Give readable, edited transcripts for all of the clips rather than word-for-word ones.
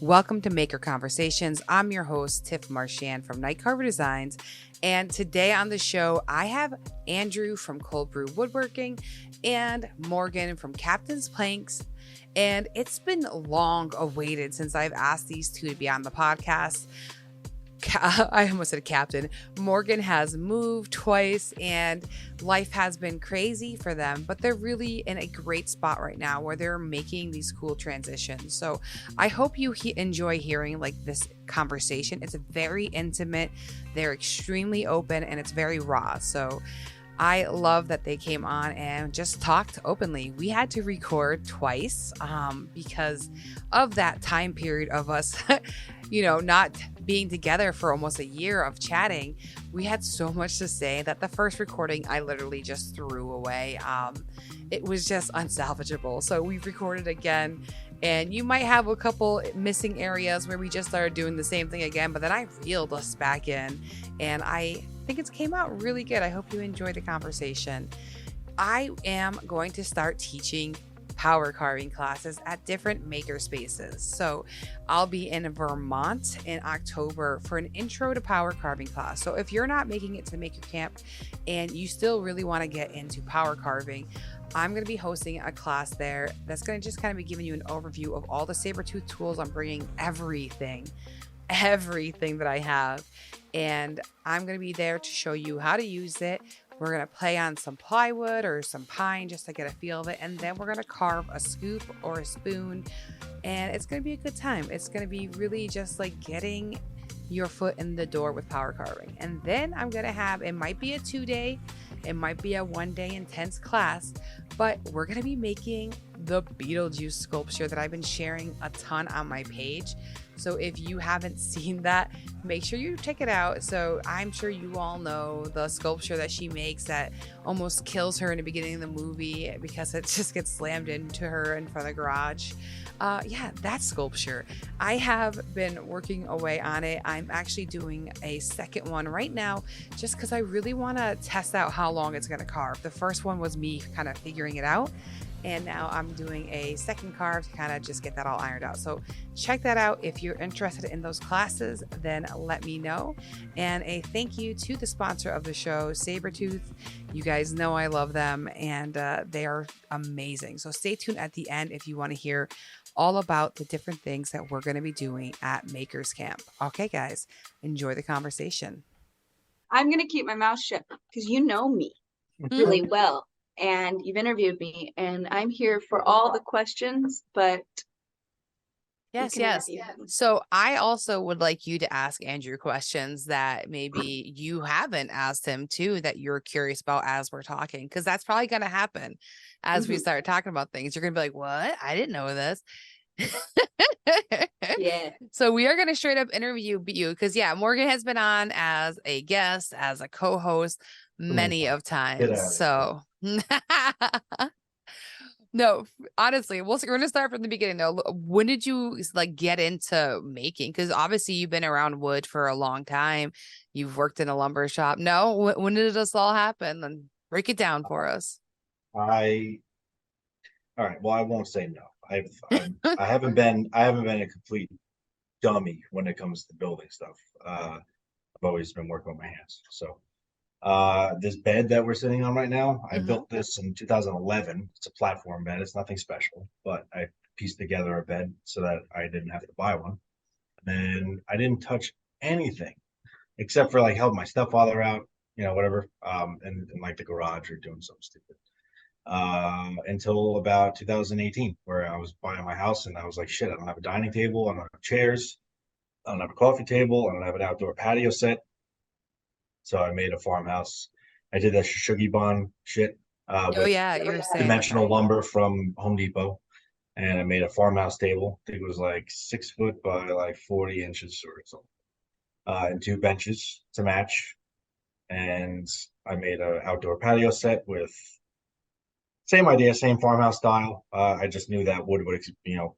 Welcome to Maker Conversations. I'm your host, Tiff Marchand from Night Carver Designs. And today on the show, I have Andrew from Cold Brew Woodworking and Morgan from Captain's Planks. And it's been long awaited since I've asked these two to be on the podcast. I almost said Captain. Morgan has moved twice and life has been crazy for them, but they're really in a great spot right now where they're making these cool transitions. So I hope you enjoy hearing like this conversation. It's very intimate. They're extremely open and it's very raw. So I love that they came on and just talked openly. We had to record twice because of that time period of us, not being together for almost a year of chatting. We had so much to say that the first recording I literally just threw away. It was just unsalvageable. So we recorded again. And you might have a couple missing areas where we just started doing the same thing again, but then I reeled us back in and I think it came out really good. I hope you enjoyed the conversation. I am going to start teaching power carving classes at different maker spaces. So I'll be in Vermont in October for an intro to power carving class. So if you're not making it to Maker Camp and you still really want to get into power carving, I'm going to be hosting a class there that's going to just kind of be giving you an overview of all the saber-tooth tools. I'm bringing everything that I have, and I'm going to be there to show you how to use it. We're going to play on some plywood or some pine just to get a feel of it, and then we're going to carve a scoop or a spoon, and it's going to be a good time. It's going to be really just like getting your foot in the door with power carving. And then I'm going to have, it might be a 2-day, it might be a 1-day intense class, but we're going to be making the Beetlejuice sculpture that I've been sharing a ton on my page. So if you haven't seen that, make sure you check it out. So I'm sure you all know the sculpture that she makes that almost kills her in the beginning of the movie because it just gets slammed into her in front of the garage. That sculpture. I have been working away on it. I'm actually doing a second one right now just because I really want to test out how long it's going to carve. The first one was me kind of figuring it out. And now I'm doing a second carve to kind of just get that all ironed out. So check that out. If you're interested in those classes, then let me know. And a thank you to the sponsor of the show, Sabertooth. You guys know I love them and they are amazing. So stay tuned at the end if you want to hear all about the different things that we're going to be doing at Makers Camp. Okay, guys, enjoy the conversation. I'm going to keep my mouth shut because you know me really well. And you've interviewed me, and I'm here for all the questions, but yes. So I also would like you to ask Andrew questions that maybe you haven't asked him too, that you're curious about as we're talking, because that's probably going to happen as we start talking about things. You're going to be like, what? I didn't know this. Yeah. So we are going to straight up interview you because Morgan has been on as a guest, as a co-host many of times. So no, honestly, we're going to start from the beginning though. When did you like get into making? Because obviously you've been around wood for a long time. You've worked in a lumber shop. No, when did this all happen? Then break it down for us. All right. Well, I won't say no. I haven't been a complete dummy when it comes to building stuff. I've always been working with my hands. So this bed that we're sitting on right now, I built this in 2011. It's a platform bed. It's nothing special, but I pieced together a bed so that I didn't have to buy one. And then I didn't touch anything except for like help my stepfather out, whatever, in like the garage or doing something stupid. Until about 2018, where I was buying my house and I was like, shit, I don't have a dining table, I don't have chairs, I don't have a coffee table, I don't have an outdoor patio set. So I made a farmhouse. I did that Shugibon shit. You were saying dimensional lumber from Home Depot. And I made a farmhouse table. I think it was like 6 foot by like 40 inches or something. And 2 benches to match. And I made an outdoor patio set with same idea, same farmhouse style. I just knew that wood would,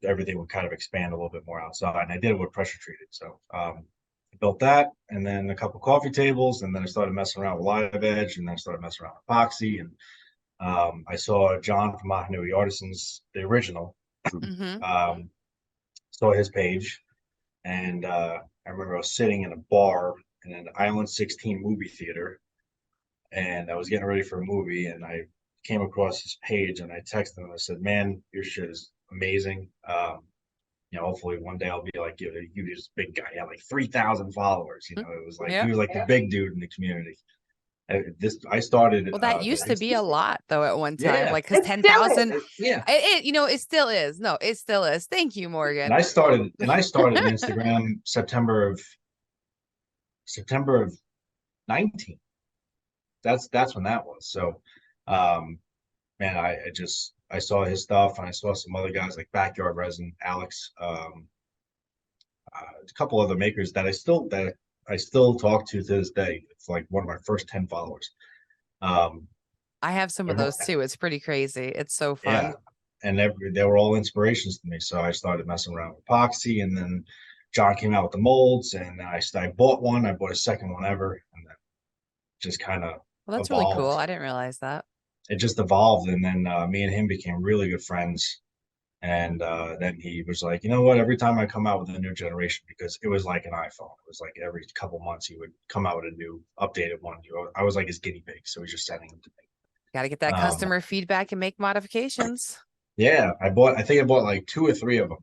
everything would kind of expand a little bit more outside. And I did it with pressure treated. So I built that, and then a couple coffee tables, and then I started messing around with live edge, and then I started messing around with epoxy. And I saw John from Mahanui Artisans, the original, saw his page, And I remember I was sitting in a bar in an Island 16 movie theater, and I was getting ready for a movie, and I came across his page, and I texted him. I said, "Man, your shit is amazing. Hopefully one day I'll be like you. You this big guy. He had like 3,000 followers. It was like he Yeah. was like the big dude in the community. I started Well, that used to be a lot though at one time, Yeah. like because It still is. 10,000, yeah. it still is. No, it still is. Thank you, And Morgan. I started Instagram September of 19. That's when that was. So man, I saw his stuff, and I saw some other guys like Backyard Resin, Alex, a couple other makers that I still talk to this day. It's like one of my first 10 followers. Um, I have some of those too. It's pretty crazy. It's so fun. yeah, and they were all inspirations to me. So I started messing around with epoxy, and then John came out with the molds, and I bought one. I bought a second one ever, and then just kind of Well, that's really evolved. cool. I didn't realize that. It just evolved, and then me and him became really good friends. And then he was like, you know what? Every time I come out with a new generation, because it was like an iPhone, it was like every couple months he would come out with a new updated one. I was like his guinea pig, so he's just sending them to me. Got to get that customer feedback and make modifications. Yeah, I think I bought like 2 or 3 of them,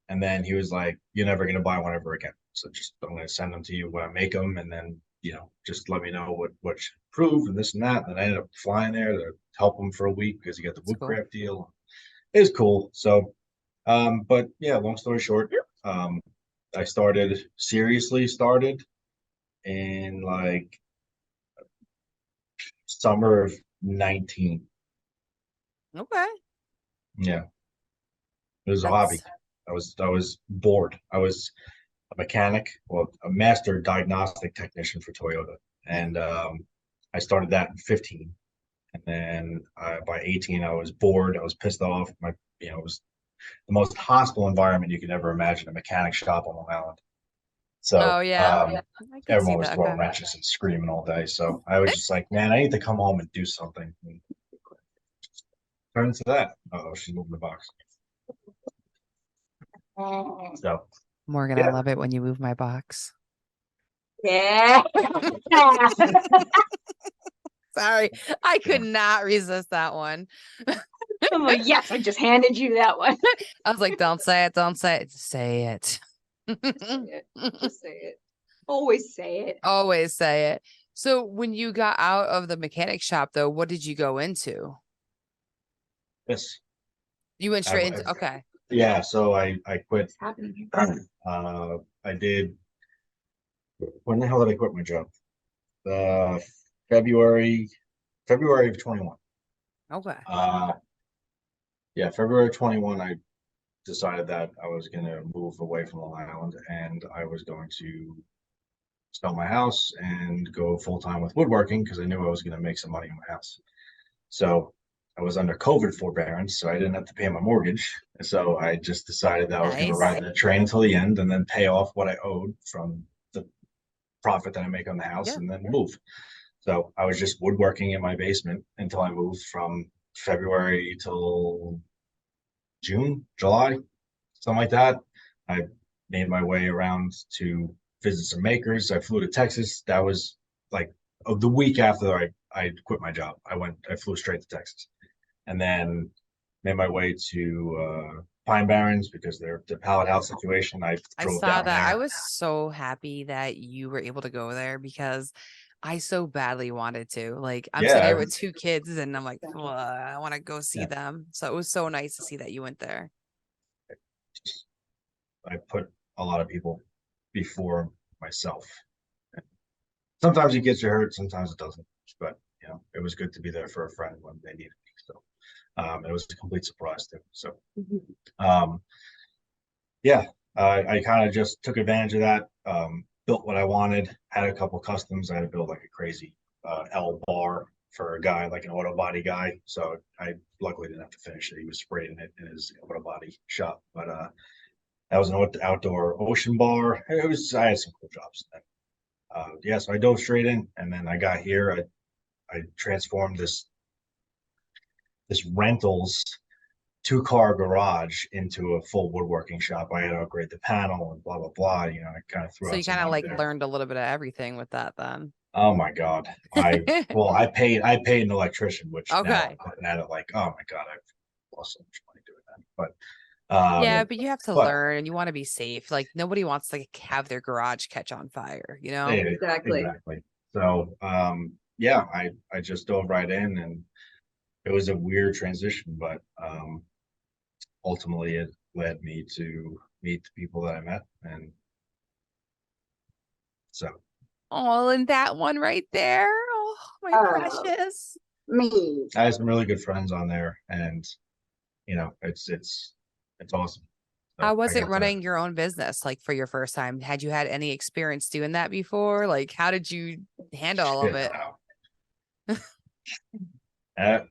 and then he was like, "You're never gonna buy one ever again. So just I'm gonna send them to you when I make them, and then just let me know what should improve and this and that." And I ended up flying there to help him for a week because he got the Woodcraft deal. It was cool. So, but yeah, long story short, I seriously started in like summer of 19. Okay. Yeah, it was a hobby. I was bored. I was a mechanic, well, a master diagnostic technician for Toyota, and I started that in 15. And then by 18, I was bored. I was pissed off. It was the most hostile environment you could ever imagine, a mechanic shop on Long Island. So Oh yeah. I could see everyone was that. throwing Okay. wrenches and screaming all day. So I was just like, man, I need to come home and do something. And turn into that. Oh, she's moving the box. So Morgan, I yeah. love it when you move my box. Yeah. Sorry, I could not resist that one. I'm like, yes, I just handed you that one. I was like, don't say it, don't say it, say it. Just say it. Always say it. Always say it. So when you got out of the mechanic shop though, what did you go into? Yes. You went straight into okay. Yeah, so I quit. What's happening here? I did. When the hell did I quit my job? February of 21. Okay. Yeah, February 21, I decided that I was going to move away from Long Island, and I was going to sell my house and go full time with woodworking because I knew I was going to make some money in my house. So I was under COVID forbearance, so I didn't have to pay my mortgage. So I just decided that I was going to ride the train until the end and then pay off what I owed from the profit that I make on the house and then move. So I was just woodworking in my basement until I moved from February till June, July, something like that. I made my way around to visit some makers. I flew to Texas. That was like the week after I quit my job. I flew straight to Texas, and then made my way to Pine Barrens because the pallet house situation. I drove saw down that. there. I was so happy that you were able to go there because I so badly wanted to. Like I'm sitting here with 2 kids and I'm like, I want to go see them. So it was so nice to see that you went there. I put a lot of people before myself. Sometimes it gets you hurt, sometimes it doesn't. But it was good to be there for a friend when they needed me. So it was a complete surprise too. So yeah, I kind of just took advantage of that. Built what I wanted. Had a couple customs. I had to build like a crazy L bar for a guy, like an auto body guy. So I luckily didn't have to finish it. He was spraying it in his auto body shop. But that was an outdoor ocean bar. I had some cool jobs. Yeah, so I dove straight in, and then I got here. I transformed this rentals 2-car garage into a full woodworking shop. I had to upgrade the panel and blah, blah, blah. You know, I kind of threw So out you some kind of money like there. learned a little bit of everything with that then. Oh my God. I paid an electrician, which now Okay. I'm looking at it like, oh my God, I've lost so much money doing that. Yeah, but you have to But learn and you want to be safe. Like nobody wants to have their garage catch on fire, you know? yeah, Exactly. exactly. So yeah, I just dove right in, and it was a weird transition, but ultimately it led me to meet the people that I met. And so Oh, and that one right there. Oh, my Oh, precious. me. I had some really good friends on there, and you know, it's awesome. How So I was it got to running your own business like for your first time? Had you had any experience doing that before? Like, how did you handle all of shit it? out.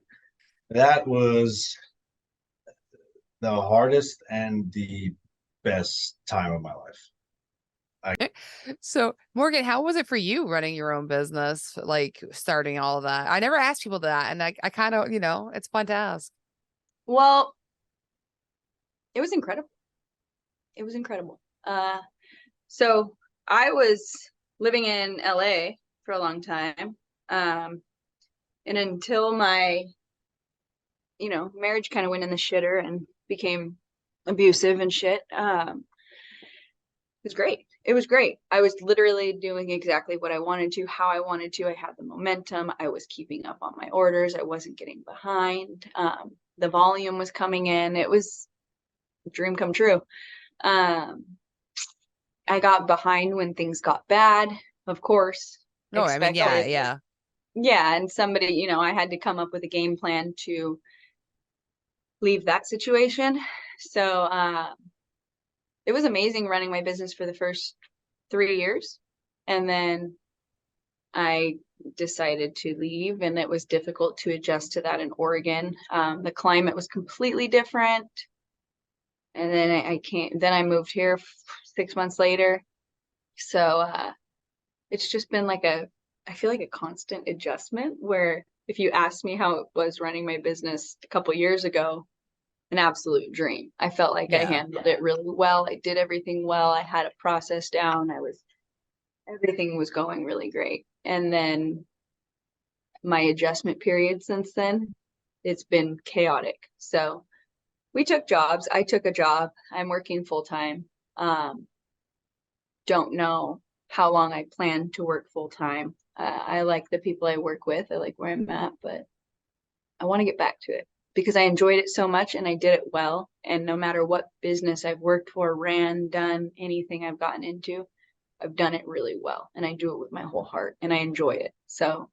That was the hardest and the best time of my life. So, Morgan, how was it for you running your own business, like starting all of that? I never asked people that, and I kind of, it's fun to ask. Well, it was incredible. It was incredible. So I was living in LA for a long time. And until my, marriage kind of went in the shitter and became abusive and shit. It was great. It was great. I was literally doing exactly what I wanted to, how I wanted to. I had the momentum. I was keeping up on my orders. I wasn't getting behind. The volume was coming in. It was a dream come true. Um, I got behind when things got bad, of course, No, I mean, expected. yeah. Yeah, and somebody, I had to come up with a game plan to leave that situation. So it was amazing running my business for the first 3 years. And then I decided to leave, and it was difficult to adjust to that in Oregon. The climate was completely different. And then I can't, then I moved here 6 months later. So it's just been I feel like a constant adjustment where if you asked me how it was running my business a couple years ago, an absolute dream. I felt like I handled it really well. I did everything well. I had a process down. Everything was going really great. And then my adjustment period since then, it's been chaotic. So we took jobs. I took a job. I'm working full time. Don't know how long I plan to work full time. I like the people I work with. I like where I'm at, but I want to get back to it because I enjoyed it so much and I did it well. And no matter what business I've worked for, ran, done, anything I've gotten into, I've done it really well. And I do it with my whole heart and I enjoy it. So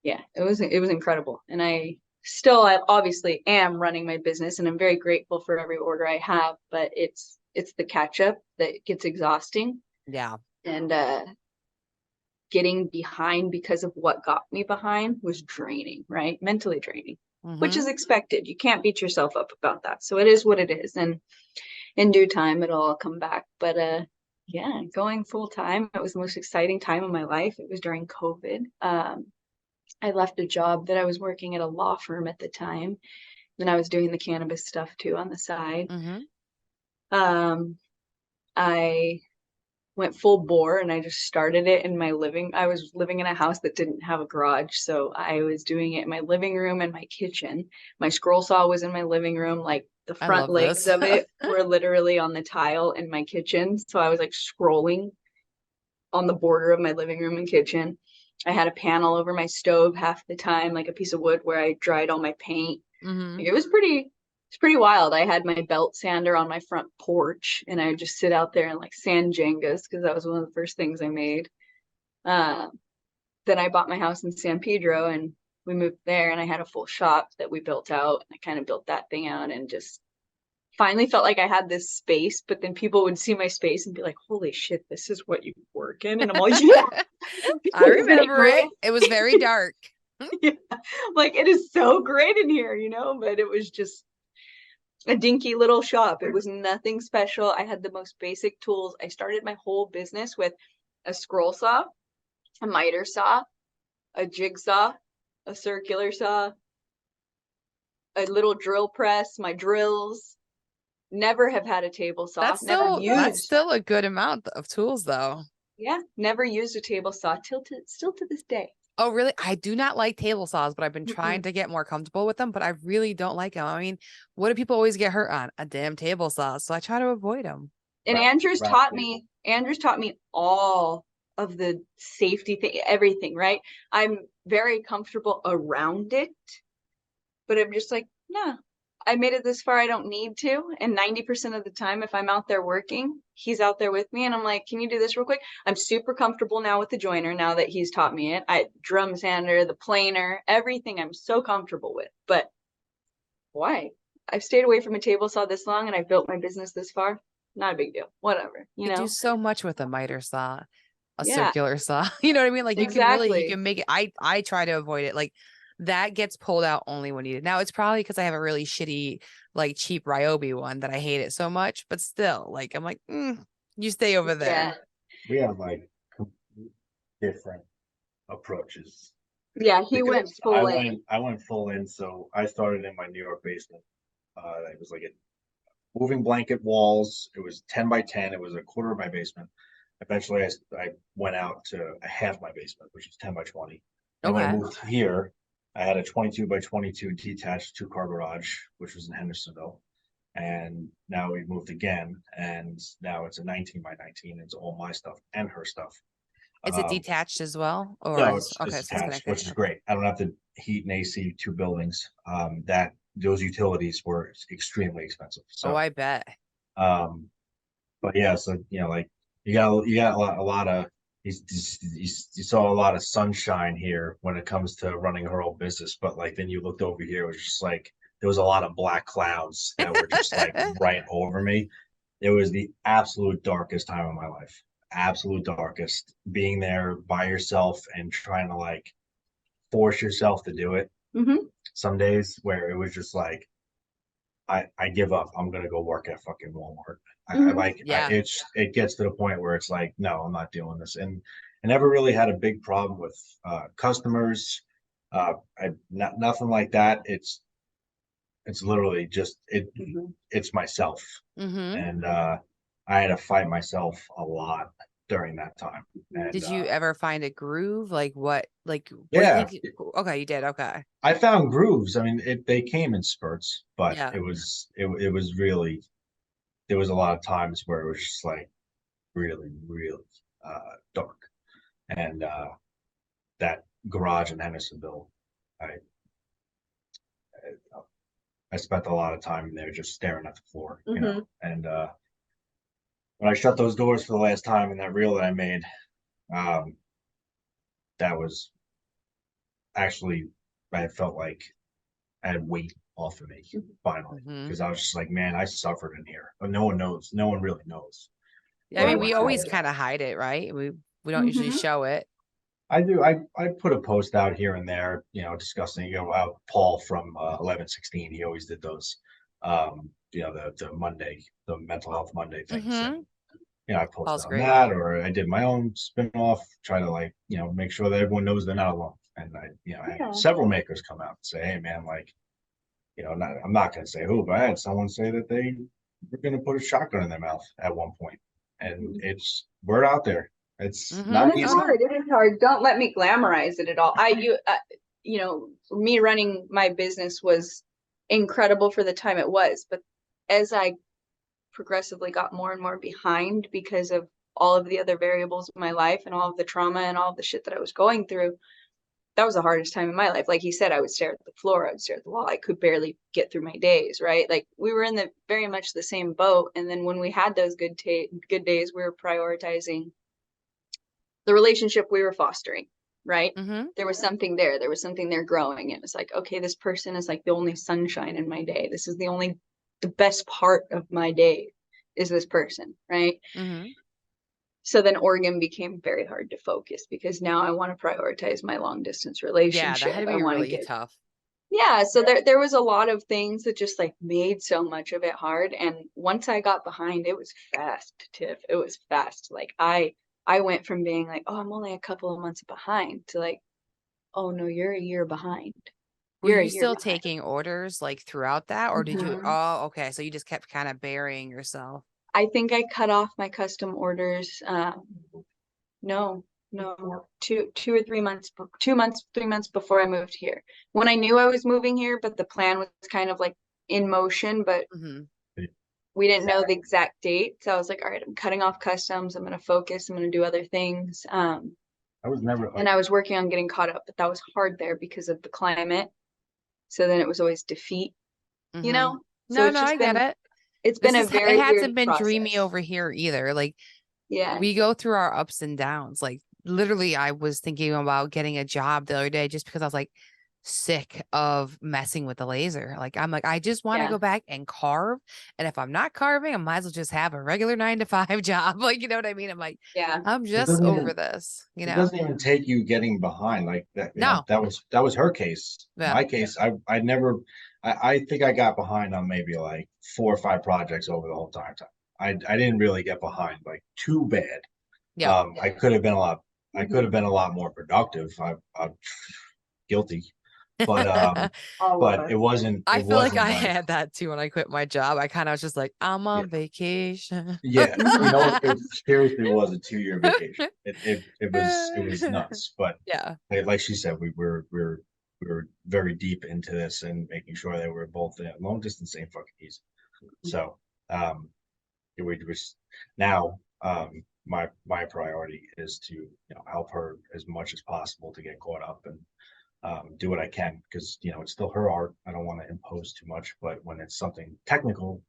yeah, it was incredible. And I obviously am running my business and I'm very grateful for every order I have, but it's the catch up that gets exhausting. Yeah. And getting behind because of what got me behind was draining, right? Mentally draining, which is expected. You can't beat yourself up about that. So it is what it is. And in due time, it'll all come back. But yeah, going full time, it was the most exciting time of my life. It was during COVID. I left a job that I was working at a law firm at the time. Then I was doing the cannabis stuff too on the side. I went full bore and I just started it in my I was living in a house that didn't have a garage. So I was doing it in my living room and my kitchen. My scroll saw was in my living room. Like the front legs of it were literally on the tile in my kitchen. So I was like scrolling on the border of my living room and kitchen. I had a panel over my stove half the time, like a piece of wood where I dried all my paint. Like, it's pretty wild. I had my belt sander on my front porch and I would just sit out there and like sand Jengas because that was one of the first things I made. Then I bought my house in San Pedro and we moved there and I had a full shop that we built out. And I kind of built that thing out and just finally felt like I had this space, but then people would see my space and be like, holy shit, this is what you work in. And I'm like, yeah. I remember it. It was very dark. Yeah. Like it is so great in here, but it was just a dinky little shop. It was nothing special. I had the most basic tools. I started my whole business with a scroll saw, a miter saw, a jigsaw, a circular saw, a little drill press, my drills. Never have had a table saw. Never That's used. still a good amount of tools though. Yeah, never used a table saw still to this day. Oh, really? I do not like table saws, but I've been trying Mm-mm. to get more comfortable with them, but I really don't like them. I mean, what do people always get hurt on? A damn table saw. So I try to avoid them. And Andrew's taught me all of the safety thing, everything, right? I'm very comfortable around it, but I'm just like, no, I made it this far. I don't need to. And 90% of the time, if I'm out there working, he's out there with me and I'm like, can you do this real quick? I'm super comfortable now with the joiner now that he's taught me it. Drum sander, the planer, everything I'm so comfortable with. But why? I've stayed away from a table saw this long and I've built my business this far. Not a big deal. Whatever, You do so much with a miter saw, a Yeah, circular saw. You know what I mean? Like you exactly. can make it. I try to avoid it. Like that gets pulled out only when needed. Now it's probably because I have a really shitty, like cheap Ryobi one that I hate it so much, but still, like I'm like, you stay over there. Yeah. We have like different approaches. Yeah, he went Because full in. I went full in. So I started in my New York basement. It was like a moving blanket walls. It was 10 by 10. It was a quarter of my basement. Eventually, I went out to a half my basement, which is 10 by 20. And when I Okay. moved here, I had a 22 by 22 detached 2-car garage, which was in Hendersonville. And now we moved again, and now it's a 19 by 19. It's all my stuff and her stuff. Is it detached as well? Or No, is it's okay, so it's attached, connected. which is great. I don't have to heat and AC 2 buildings. That those utilities were extremely expensive. Oh, So, I bet. but yeah, so like you got a lot of you saw a lot of sunshine here when it comes to running her own business. But like then you looked over here, it was just like there was a lot of black clouds that were just like right over me. It was the absolute darkest time of my life. Absolute darkest. Being there by yourself and trying to like force yourself to do it. Mm-hmm. Some days where it was just like, I give up. I'm gonna go work at fucking Walmart. Yeah. It gets to the point where it's like, no, I'm not doing this. And I never really had a big problem with customers. Nothing like that. It's literally just it's myself. Mm-hmm. And I had to fight myself a lot during that time. And Did you ever find a groove? Like what do you yeah, think? Okay, you did. Okay. I found grooves. I mean, they came in spurts, but Yeah. it was really there was a lot of times where it was just like really really dark, and that garage in Hendersonville, I I spent a lot of time in there just staring at the floor, and when I shut those doors for the last time in that reel that I made, um, that was actually I felt like I had weight off of me finally because I was just like, man, I suffered in here, but no one knows. No one really knows. Yeah, I mean, we always kind of hide it, right? We don't usually show it. I do. I put a post out here and there, discussing, Paul from 1116. He always did those, the Monday, the mental health Monday things. And, I posted Paul's on great. that, or I did my own spin-off, try to make sure that everyone knows they're not alone. And I had several makers come out and say, hey man, like, I'm not going to say who, but I had someone say that they were going to put a shotgun in their mouth at one point, and it's word out there. It's not easy. It's hard. It is hard. Don't let me glamorize it at all. For me running my business was incredible for the time it was, but as I progressively got more and more behind because of all of the other variables of my life and all of the trauma and all of the shit that I was going through, that was the hardest time in my life. Like he said, I would stare at the floor, I would stare at the wall. I could barely get through my days, right? Like we were in the very much the same boat. And then when we had those good days, we were prioritizing the relationship we were fostering, right? There was something there. There was something there growing. It was like, okay, this person is like the only sunshine in my day. This is the best part of my day is this person, right? So then Oregon became very hard to focus because now I want to prioritize my long distance relationship. Yeah, that had to be really tough. Yeah, so there was a lot of things that just like made so much of it hard. And once I got behind, it was fast, Tiff. It was fast. Like I went from being like, oh, I'm only a couple of months behind to like, oh no, you're a year behind. Were you're a you year still behind. taking orders like throughout that, or did you? Mhm. Oh, okay. So you just kept kind of burying yourself. I think I cut off my custom orders. No, no, 2 or 3 months, 2 months, 3 months before I moved here. When I knew I was moving here, but the plan was kind of like in motion, but Hmm. we didn't know the exact date. So I was like, all right, I'm cutting off customs. I'm going to focus. I'm going to do other things. I was never And I was working on getting caught up, but that was hard there because of the climate. So then it was always defeat, you Hmm. know? So No, it's no, I just get been, it. it's been a It very weird hasn't been dreamy process. over here either. Like Yeah. we go through our ups and downs. Like literally, I was thinking about getting a job the other day just because I was like sick of messing with the laser. Like I'm like, I just want to Yeah. go back and carve. And if I'm not carving, I might as well just have a regular 9 to 5 job. Like, you know what I mean? I'm like, Yeah. I'm It just doesn't over even this, you it know? doesn't even take you getting behind like that. You know, No. that was her case. Yeah. My case, I never I think I got behind on maybe like 4 or 5 projects over the whole time. I didn't really get behind like too bad. Yeah. I could have been a lot I could have been a lot more productive. I'm guilty. But All of us. it wasn't I feel like I like had that too when I quit my job. I kind of was just like, I'm yeah. on vacation. Yeah, you know, it seriously was a 2 year vacation. It was nuts. But Yeah. like she said, we were very deep into this and making sure that we're both in long distance ain't fucking easy. So we was now my priority is to help her as much as possible to get caught up and do what I can because it's still her art. I don't want to impose too much, but when it's something technical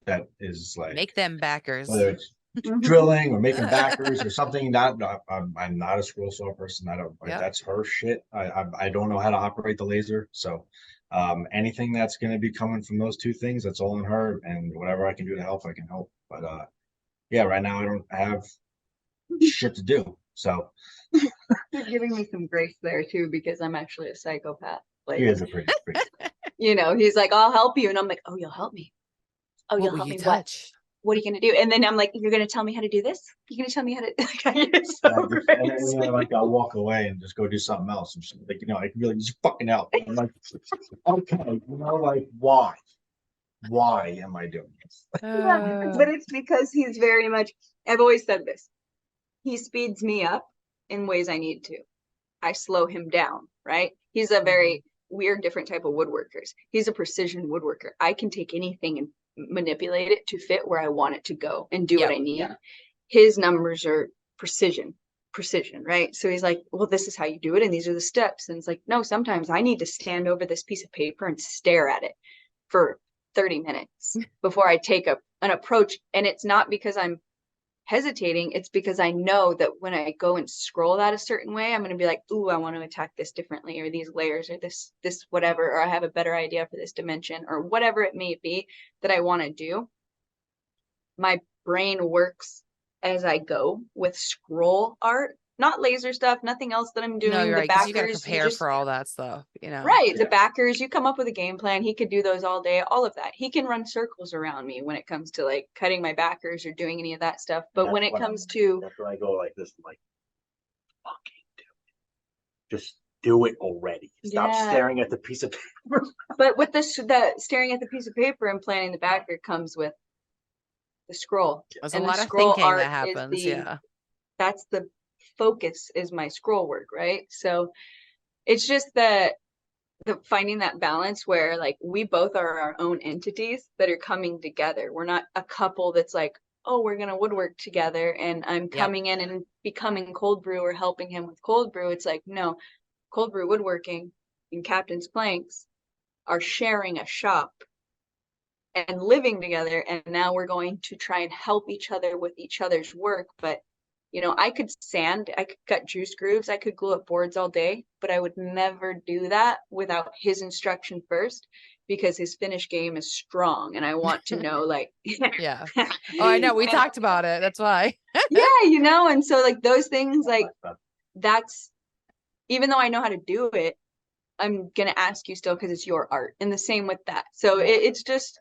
that is like Make them backers. whether it's drilling or making backers or something. I'm not a scroll saw person. I don't. Yep. That's her shit. I don't know how to operate the laser. So anything that's going to be coming from those two things, that's all in her. And whatever I can do to help, I can help. But yeah, right now I don't have shit to do. So You're giving me some grace there too, because I'm actually a psychopath. Like, he is a pretty. he's like, I'll help you. And I'm like, oh, you'll help me. Oh, What you'll will help you me. What? touch? What are you going to do? And then I'm like, you're going to tell me how to do this? You're going to tell me how to, like, I get so And then, like I'll walk away and just go do something else. And she's like, I can really just fucking help. I'm like, okay, like why? Why am I doing this? But it's because he's very much, I've always said this. He speeds me up in ways I need to. I slow him down, right? He's a very weird, different type of woodworkers. He's a precision woodworker. I can take anything and manipulate it to fit where I want it to go and do what I need. Yeah. His numbers are precision, right? So he's like, well, this is how you do it. And these are the steps. And it's like, no, sometimes I need to stand over this piece of paper and stare at it for 30 minutes before I take an approach. And it's not because I'm hesitating, it's because I know that when I go and scroll that a certain way, I'm going to be like, ooh, I want to attack this differently, or these layers, or this whatever, or I have a better idea for this dimension, or whatever it may be that I want to do. My brain works as I go with scroll art, not laser stuff, nothing else that I'm doing. No, you're the right, because backers, you got to prepare for all that stuff, Right. The backers, you come up with a game plan. He could do those all day, all of that. He can run circles around me when it comes to like cutting my backers or doing any of that stuff. But when it comes to, that's when I go like this, like fucking do it. Just do it already. Stop staring at the piece of paper. But with the staring at the piece of paper and planning the backer comes with the scroll. There's and a the lot of scroll thinking art that happens. is Yeah. That's the focus, is my scroll work, right? So it's just that the finding that balance where like we both are our own entities that are coming together. We're not a couple that's like, oh, we're gonna woodwork together and I'm coming in and becoming cold brew or helping him with cold brew. It's like, no, cold brew woodworking and Captain's Planks are sharing a shop and living together, and now we're going to try and help each other with each other's work. But I could sand, I could cut juice grooves, I could glue up boards all day, but I would never do that without his instruction first, because his finish game is strong and I want to know, like, yeah. Oh, I know. We talked about it. That's why. yeah, and so like those things, like that's, even though I know how to do it, I'm gonna ask you still because it's your art. And the same with that. So it's just,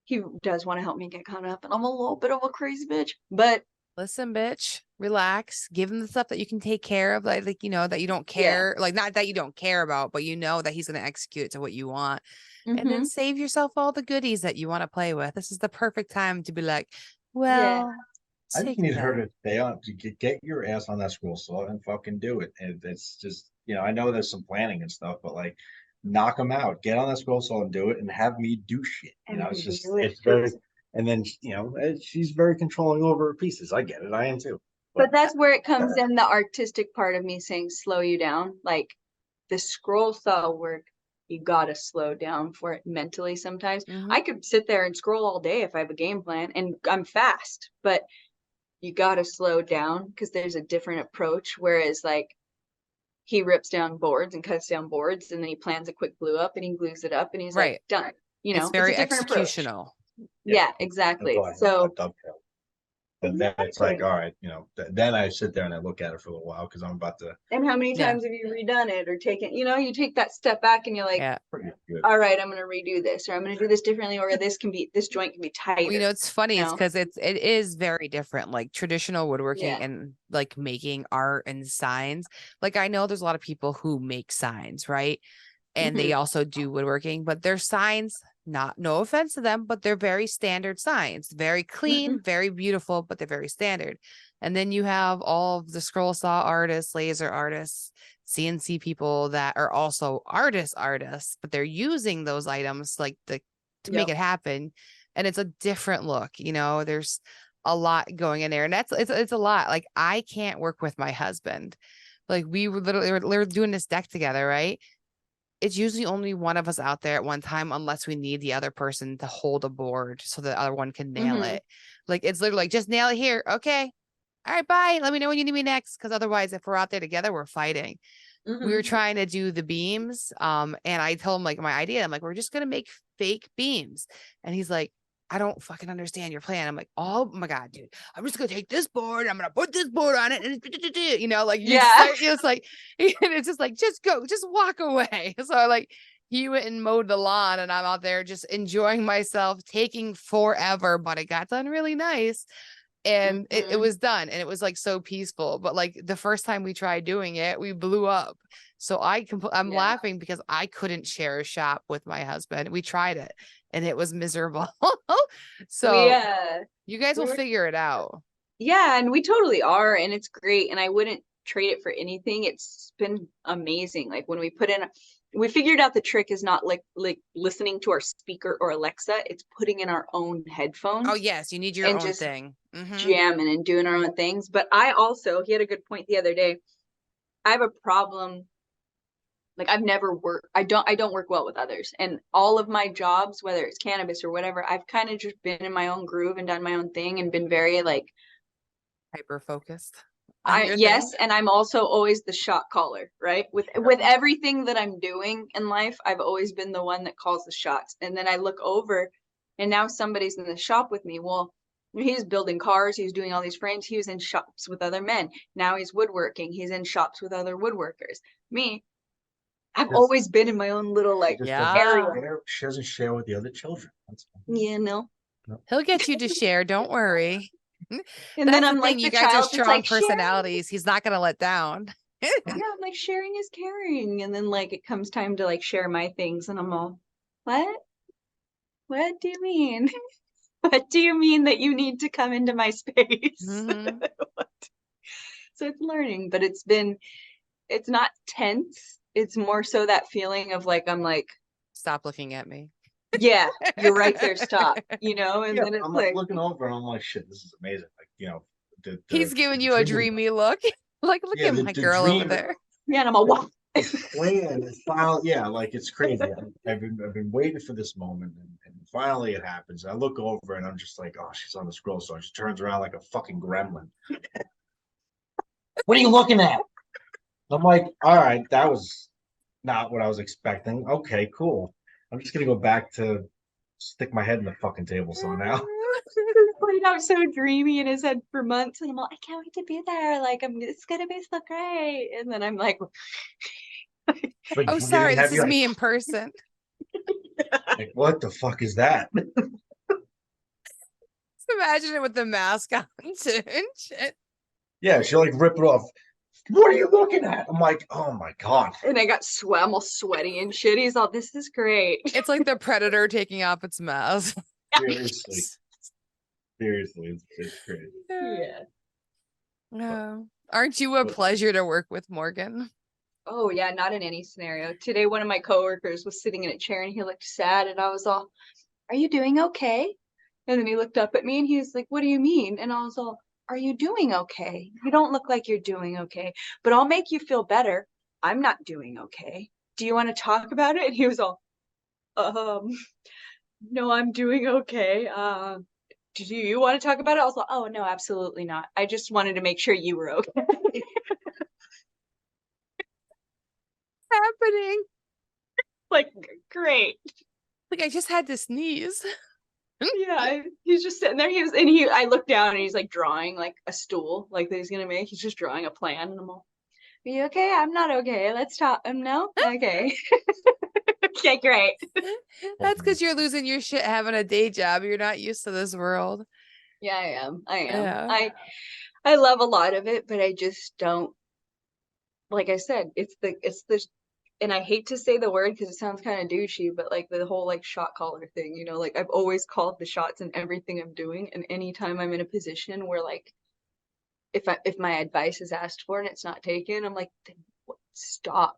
he does want to help me get caught up, and I'm a little bit of a crazy bitch, but Listen, bitch, relax. Give him the stuff that you can take care of, like you know that you don't care, like not that you don't care about, but you know that he's going to execute it to what you want, and then save yourself all the goodies that you want to play with. This is the perfect time to be like, well, I think take you need her that. to stay on to get your ass on that scroll saw and fucking do it. And it's just, I know there's some planning and stuff, but like knock them out. Get on that scroll saw and do it and have me do shit. It's just it's very and then she's very controlling over her pieces. I get it. I am too. But that's where it comes in, the artistic part of me saying slow you down. Like the scroll saw work, you gotta slow down for it mentally sometimes. I could sit there and scroll all day if I have a game plan and I'm fast, but you gotta slow down because there's a different approach. Whereas like he rips down boards and cuts down boards and then he plans a quick glue up and he glues it up and he's like done. It's very executional. Yeah, exactly. So and then it's like, all right, then I sit there and I look at it for a little while because I'm about to. And how many times have you redone it or taken, you take that step back and you're like, all right, I'm going to redo this, or I'm going to do this differently, or this joint can be tighter. Well, it's funny. It's because it is very different, like traditional woodworking and like making art and signs. Like I know there's a lot of people who make signs, right? And they also do woodworking, but their signs, no offense to them, but they're very standard signs, very clean, very beautiful, but they're very standard. And then you have all of the scroll saw artists, laser artists, CNC people that are also artists, but they're using those items like to make it happen. And it's a different look, there's a lot going in there. And it's a lot. Like I can't work with my husband. Like we were literally doing this deck together, right? It's usually only one of us out there at one time, unless we need the other person to hold a board so the other one can nail it. Like it's literally like, just nail it here. Okay. All right, bye. Let me know when you need me next. Because otherwise, if we're out there together, we're fighting. We were trying to do the beams. And I told him like my idea. I'm like, we're just gonna make fake beams. And he's like, I don't fucking understand your plan. I'm like, oh my God, dude, I'm just gonna take this board. I'm gonna put this board on it, and it's like, it's just like, just go, just walk away. So like, he went and mowed the lawn, and I'm out there just enjoying myself, taking forever, but it got done really nice, and it was done, and it was like so peaceful. But like the first time we tried doing it, we blew up. So I'm laughing because I couldn't share a shop with my husband. We tried it and it was miserable. So you guys will figure it out. Yeah, and we totally are, and it's great, and I wouldn't trade it for anything. It's been amazing. Like when we figured out the trick is not like listening to our speaker or Alexa, it's putting in our own headphones. Oh yes, you need your own thing. Jamming and doing our own things. But he had a good point the other day. I have a problem. Like I don't work well with others, and all of my jobs, whether it's cannabis or whatever, I've kind of just been in my own groove and done my own thing and been very like hyper focused. And I'm also always the shot caller, right? With everything that I'm doing in life, I've always been the one that calls the shots. And then I look over and now somebody's in the shop with me. Well, he's building cars, he's doing all these frames, he was in shops with other men. Now he's woodworking, he's in shops with other woodworkers. Me, I've always been in my own little area. She doesn't share with the other children. No. He'll get you to share. Don't worry. And then I'm like, you guys are strong personalities. He's not going to let down. Yeah, I'm like, sharing is caring. And then like it comes time to like share my things, and I'm all, what do you mean? What do you mean that you need to come into my space? So it's learning, but it's not tense. It's more so that feeling of like, I'm like, stop looking at me. Yeah, you're right there. Stop, and then it's I'm like looking over and I'm like, shit, this is amazing. Like, he's giving you a dreamy look. Like, look at my girl over there. Yeah, and I'm a wow. Like it's crazy. I've been waiting for this moment, and finally it happens. I look over and I'm just like, oh, she's on the scroll, so she turns around like a fucking gremlin. What are you looking at? I'm like, all right, that was not what I was expecting. Okay, cool. I'm just gonna go back to stick my head in the fucking table saw now. Played out so dreamy in his head for months, and I'm like, I can't wait to be there. Like, it's gonna be so great. And then I'm like, oh, sorry, this is me in person. Like, what the fuck is that? Imagine it with the mask on too and shit. Yeah, she like rip it off. What are you looking at? I'm like, oh my God. And I got I'm all sweaty and shit. He's all, this is great. It's like the predator taking off its mask. Seriously. Seriously, it's crazy. Yeah. No. Aren't you a pleasure to work with, Morgan? Oh yeah, not in any scenario. Today, one of my coworkers was sitting in a chair and he looked sad, and I was all, "Are you doing okay?" And then he looked up at me and he was like, "What do you mean?" And I was all, "Are you doing okay? You don't look like you're doing okay, but I'll make you feel better. I'm not doing okay. Do you want to talk about it?" And he was all, no, I'm doing okay. Do you want to talk about it?" I was like, "Oh no, absolutely not. I just wanted to make sure you were okay." Happening. Like, great. Like I just had to sneeze. Yeah, he's just sitting there. I looked down and he's like drawing like a stool like that he's gonna make. He's just drawing a plan, and I'm all, "Are you okay? I'm not okay. Let's talk." No? Okay. Okay, great. That's because you're losing your shit having a day job. You're not used to this world. Yeah, I am. I am. Yeah. I love a lot of it, but I just don't, like I said, it's the and I hate to say the word because it sounds kind of douchey, but like the whole like shot caller thing, like I've always called the shots in everything I'm doing. And anytime I'm in a position where like if my advice is asked for and it's not taken, I'm like, then stop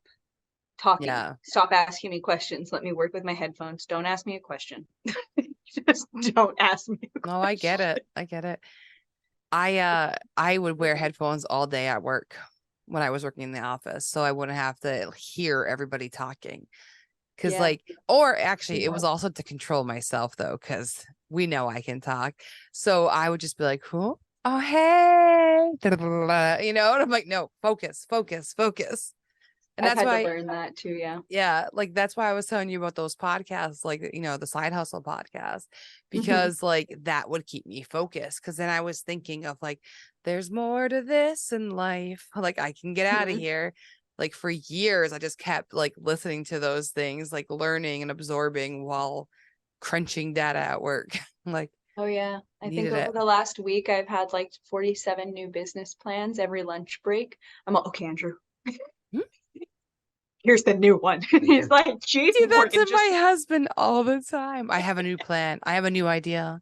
talking. Yeah. Stop asking me questions. Let me work with my headphones. Don't ask me a question. Just don't ask me a question. Oh, I get it. I get it. I would wear headphones all day at work when I was working in the office, so I wouldn't have to hear everybody talking. Cause Yeah. or actually it was also to control myself though, because we know I can talk. So I would just be like, "Who? Oh, hey," and I'm like, "No, focus, focus, focus." And I've that's had why, to learn that too. Yeah. yeah, like that's why I was telling you about those podcasts, like, the side hustle podcast, Mhm. because like that would keep me focused. Cause then I was thinking of like, there's more to this in life. Like I can get out of Mhm. here. Like for years, I just kept like listening to those things, like learning and absorbing while crunching data at work. Like Oh yeah. I think needed over it. the last week I've had like 47 new business plans every lunch break. I'm all, "Okay, Andrew, Hmm? here's the new one." He's like, "Geez, See, that's Morgan, in just..." my husband all the time. I have a new plan. I have a new idea.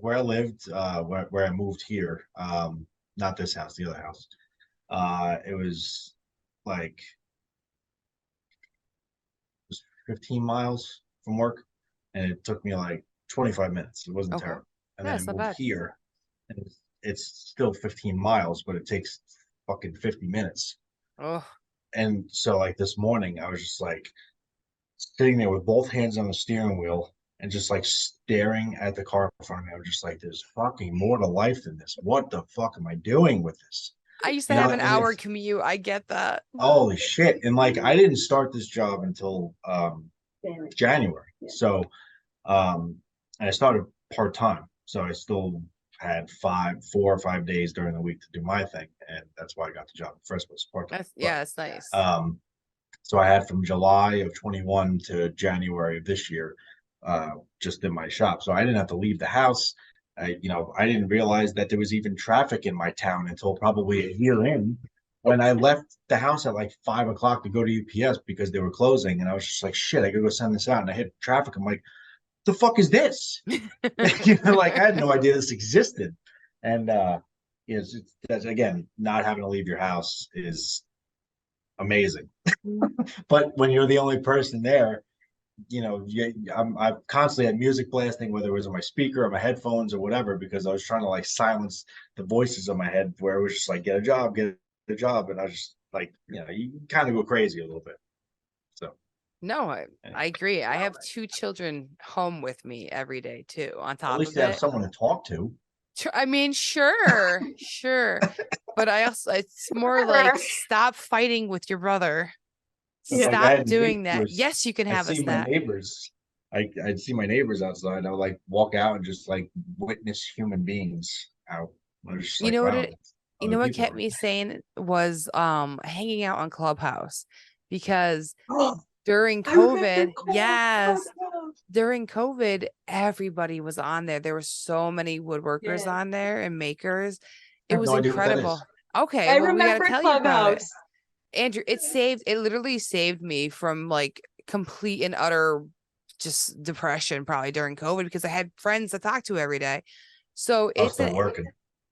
Where I lived, where I moved here, not this house, the other house. It was like 15 miles from work, and it took me like 25 minutes. It wasn't Okay. terrible. And Yeah, then I it's not moved bad. here, and it's still 15 miles, but it takes fucking 50 minutes. Oh, And so like this morning, I was just like sitting there with both hands on the steering wheel and just like staring at the car in front of me. I was just like, there's fucking more to life than this. What the fuck am I doing with this? I used to You know, have an and hour it's commute. I get that. holy shit. And like I didn't start this job until January. Yeah. So and I started part-time. So I still had 4 or 5 days during the week to do my thing. And that's why I got the job in the first place, part-time. Yeah, it's nice. So I had from July of 21 to January of this year, just in my shop. So I didn't have to leave the house. I didn't realize that there was even traffic in my town until probably a year in, when I left the house at like 5 o'clock to go to UPS because they were closing. And I was just like, shit, I gotta go send this out. And I hit traffic. I'm like, the fuck is this? Like I had no idea this existed. And that's again, not having to leave your house is amazing. But when you're the only person there, I constantly had music blasting, whether it was on my speaker or my headphones or whatever, because I was trying to like silence the voices in my head where it was just like, get a job. And I was just like, you kind of go crazy a little bit. So No, I agree. I have 2 children home with me every day too, on at top least of you have it. someone to talk to. I mean, sure, sure. But it's more like stop fighting with your brother. It's like I Stop had doing that. neighbors. Yes, you can I have a see my snack. neighbors. I'd see my neighbors outside. I would like walk out and just like witness human beings out. I was just You like, know what wow, it you other know what people kept are me sane was hanging out on Clubhouse, because during I remember COVID, Clubhouse. during COVID, everybody was on there. There were so many woodworkers Yeah. on there and makers. I It have was no idea what that is. incredible. Okay, I well, we got to remember tell you about it. Clubhouse. Andrew, it literally saved me from like complete and utter just depression probably during COVID because I had friends to talk to every day. So I was it's still working.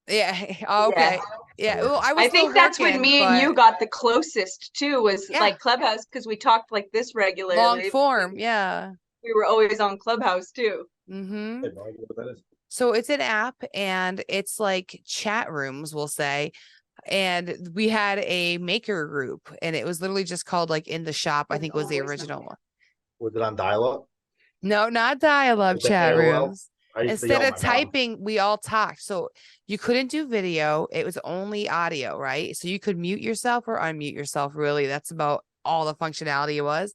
yeah. Yeah. Okay. Yeah. Well, I was I still think that's when working, me and you but got the closest too, was yeah, like Clubhouse, because we talked like this long regularly. form. Yeah. We were always on Clubhouse too. Mm-hmm. I have no idea what that is. So it's an app and it's like chat rooms, we'll say. And we had a maker group and it was literally just called like In the Shop, I think was the original one. Was it on dial-up? No, not dial-up Was it chat AOL? rooms. I used to yell Instead at of my mom. typing, we all talked. So you couldn't do video. It was only audio, right? So you could mute yourself or unmute yourself, really. That's about all the functionality it was.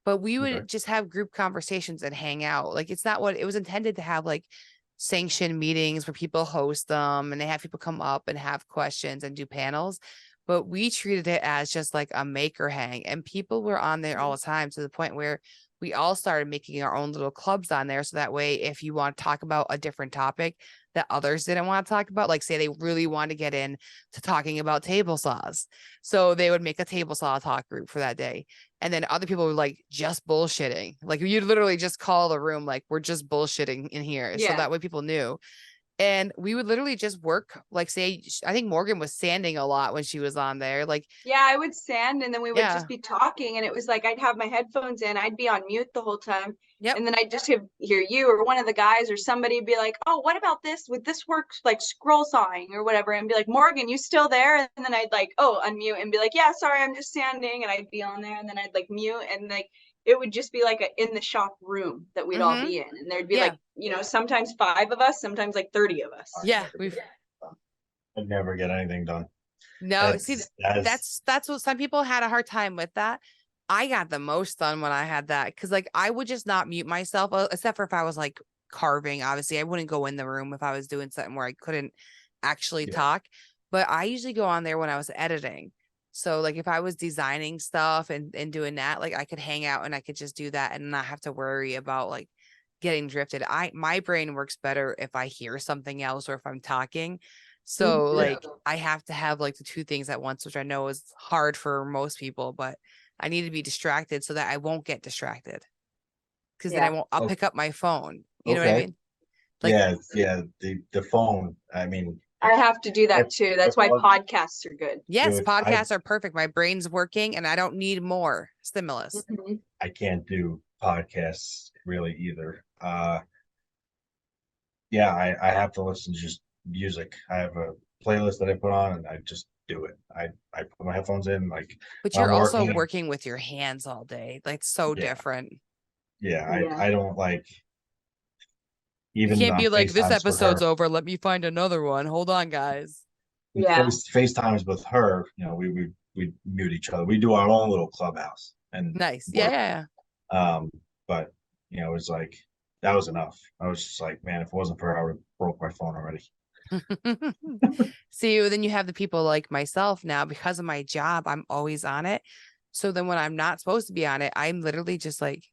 But we would Okay. just have group conversations and hang out. Like it's not what it was intended to have, like sanctioned meetings where people host them and they have people come up and have questions and do panels. But we treated it as just like a maker hang, and people were on there all the time to the point where we all started making our own little clubs on there. So that way, if you want to talk about a different topic that others didn't want to talk about, like say they really want to get in to talking about table saws, so they would make a table saw talk group for that day. And then other people were like just bullshitting. Like you'd literally just call the room like, we're just bullshitting in here. So Yeah. that way people knew. And we would literally just work, like say, I think Morgan was sanding a lot when she was on there. Like, Yeah, I would sand and then we would yeah, just be talking, and it was like I'd have my headphones in, I'd be on mute the whole time. yep. And then I'd just hear you or one of the guys or somebody be like, oh, what about this? Would this work like scroll sawing or whatever? And be like, Morgan, you still there? And then I'd like, oh, unmute and be like, yeah, sorry, I'm just sanding. And I'd be on there and then I'd like mute, and like it would just be like a in the shop room that we'd all be in. And there'd be Yeah. like, you know, sometimes 5 of us, sometimes like 30 of us. Yeah. We've I'd never get anything done. no, see, that's what some people had a hard time with that. I got the most done when I had that because like I would just not mute myself, except for if I was like carving. Obviously, I wouldn't go in the room if I was doing something where I couldn't actually talk. But I usually go on there when I was editing. So like if I was designing stuff and doing that, like I could hang out and I could just do that and not have to worry about like getting drifted. My brain works better if I hear something else or if I'm talking. So like I have to have like the two things at once, which I know is hard for most people, but I need to be distracted so that I won't get distracted. Because then I'll pick up my phone. You know what I mean? Like, yeah. The phone. I mean, I have to do that too. That's why podcasts are good. yes, Dude, podcasts are perfect. My brain's working and I don't need more stimulus. I can't do podcasts really either. Yeah, I have to listen to just music. I have a playlist that I put on and I just do it. I put my headphones in, like, But when you're I'm also working. working with your hands all day. Like so different. Yeah, I don't like You even can't be like, this FaceTimes with episode's her. over. Let me find another one. Hold on, guys. Yeah. FaceTimes with her, you know, we mute each other. We do our own little clubhouse and Nice. work. Yeah. But you know, it was like that was enough. I was just like, man, if it wasn't for her, I would have broke my phone already. See, then you have the people like myself now because of my job. I'm always on it. So then when I'm not supposed to be on it, I'm literally just like,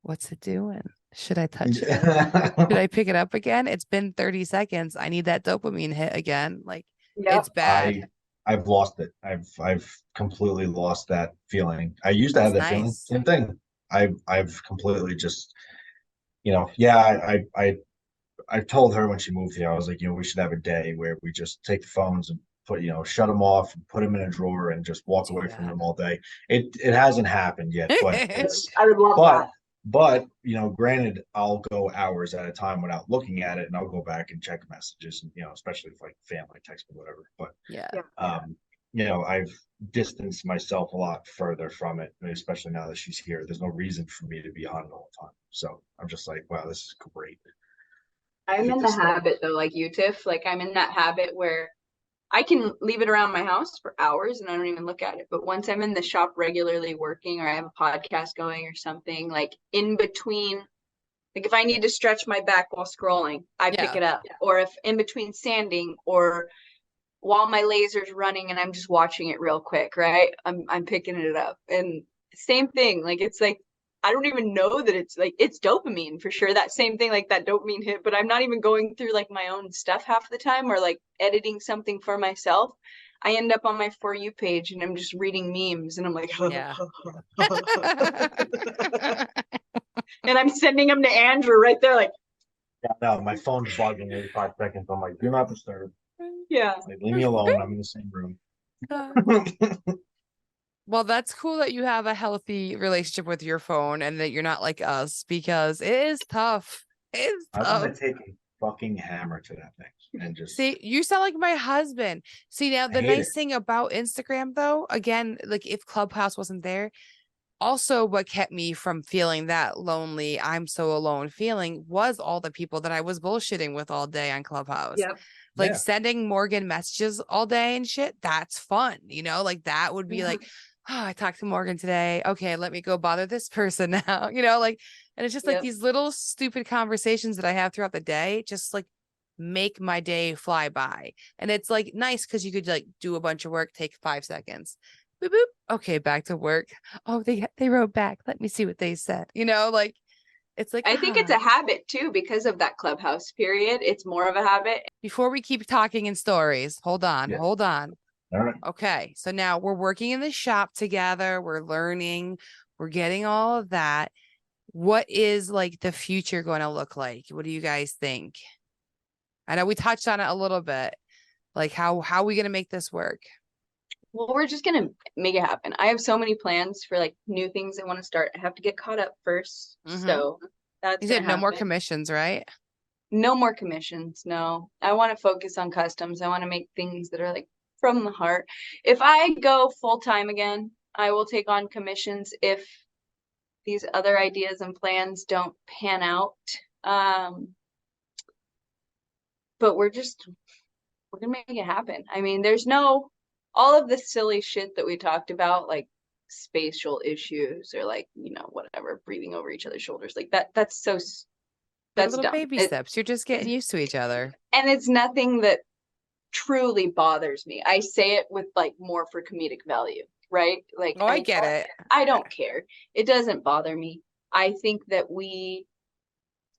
what's it doing? Should I touch it? Should I pick it up again? It's been 30 seconds. I need that dopamine hit again. Like it's bad. I've lost it. I've completely lost that feeling. I used to have that feeling. Same thing. I've completely just, you know, I told her when she moved here, I was like, you know, we should have a day where we just take the phones and put, you know, shut them off and put them in a drawer and just walk away from them all day. It hasn't happened yet, but it's, I would love that. But you know, granted, I'll go hours at a time without looking at it, and I'll go back and check messages, and you know, especially if like family text me, whatever. But you know, I've distanced myself a lot further from it, especially now that she's here. There's no reason for me to be on it all the time. So I'm just like, wow, this is great. I'm in the habit though, like you, Tiff. Like I'm in that habit where I can leave it around my house for hours and I don't even look at it. But once I'm in the shop regularly working or I have a podcast going or something, like in between, like if I need to stretch my back while scrolling, I pick it up. Or if in between sanding or while my laser's running and I'm just watching it real quick, right? I'm picking it up. And same thing. Like, it's like, I don't even know that it's like, it's dopamine for sure. That same thing, like that dopamine hit, but I'm not even going through like my own stuff half the time or like editing something for myself. I end up on my For You page and I'm just reading memes and I'm like, Yeah. and I'm sending them to Andrew right there, like, Yeah, no, my phone's bugging every 5 seconds. I'm like, do not disturb. yeah. Like, leave me alone. I'm in the same room. Well, that's cool that you have a healthy relationship with your phone and that you're not like us because it is tough. It is I tough. want to take a fucking hammer to that thing and just See, you sound like my husband. See, now the hate nice it. thing about Instagram, though, again, like if Clubhouse wasn't there, also what kept me from feeling that lonely, I'm so alone feeling was all the people that I was bullshitting with all day on Clubhouse. Yep. Like Yeah. sending Morgan messages all day and shit. That's fun, like that would be like, oh, I talked to Morgan today. Okay, let me go bother this person now, like, and it's just like Yep. these little stupid conversations that I have throughout the day, just like make my day fly by. And it's like nice because you could like do a bunch of work, take 5 seconds. Boop, boop. Okay, back to work. Oh, they wrote back. Let me see what they said. Like it's like I think it's a habit too because of that Clubhouse period. It's more of a habit. before we keep talking in stories, hold on. Yeah. Hold on. All right. Okay, so now we're working in the shop together. We're learning. We're getting all of that. What is like the future going to look like? What do you guys think? I know we touched on it a little bit. Like how are we going to make this work? Well, we're just gonna make it happen. I have so many plans for like new things I want to start. I have to get caught up first. So that's You gonna said no more happen. commissions, right? No more commissions. No, I want to focus on customs. I want to make things that are like from the heart. If I go full time again, I will take on commissions if these other ideas and plans don't pan out. But we're gonna make it happen. I mean, there's no all of the silly shit that we talked about, like spatial issues or like, whatever, breathing over each other's shoulders. Like that's so They're that's little dumb. baby steps. You're just getting used to each other. And it's nothing that truly bothers me. I say it with like more for comedic value, right? Like Oh, I get it. I don't care. It doesn't bother me. I think that we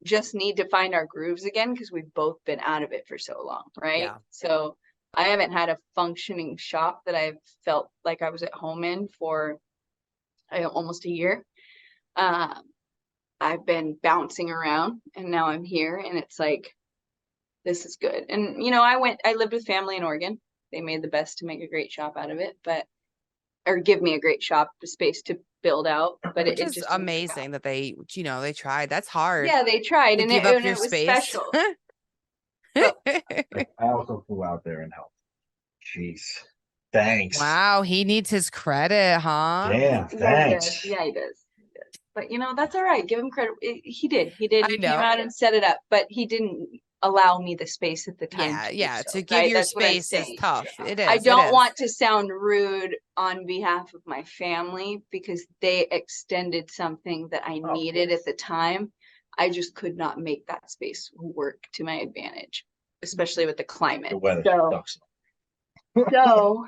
just need to find our grooves again because we've both been out of it for so long, right? Yeah. So I haven't had a functioning shop that I've felt like I was at home in for almost a year. I've been bouncing around and now I'm here and it's like, this is good. And, I lived with family in Oregon. They made the best to make a great shop out of it, or give me a great shop, the space to build out. But Which it is just amazing that they tried. That's hard. Yeah, they tried, To and give up and your it was space. special. But I also flew out there and helped. Jeez. Thanks. Wow, he needs his credit, huh? Damn, thanks. Yeah, he does. But that's all right. Give him credit. He did. He did. I He know. came out and set it up, but he didn't allow me the space at the time. Yeah. To give right? your That's what I'm space is saying. tough. It is. I don't want to sound rude on behalf of my family because they extended something that I needed at the time. I just could not make that space work to my advantage, especially with the climate. The weather sucks. So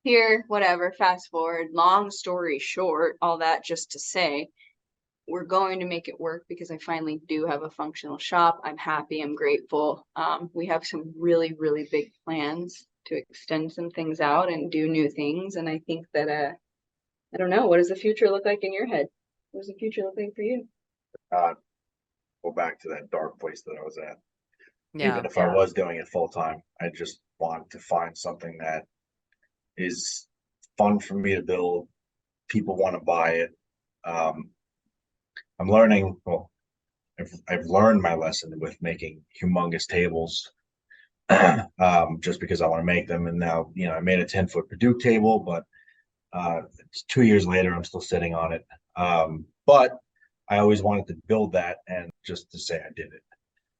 here, whatever, fast forward, long story short, all that just to say, we're going to make it work because I finally do have a functional shop. I'm happy. I'm grateful. We have some really, really big plans to extend some things out and do new things. And I think that, I don't know, what does the future look like in your head? What does the future look like for you? Go back to that dark place that I was at. Yeah. Even if I was doing it full time, I just want to find something that is fun for me to build. People want to buy it. I'm learning. Well, I've learned my lesson with making humongous tables, just because I want to make them. And now, I made a 10-foot Purdue table, but it's 2 years later, I'm still sitting on it. But I always wanted to build that, and just to say I did it.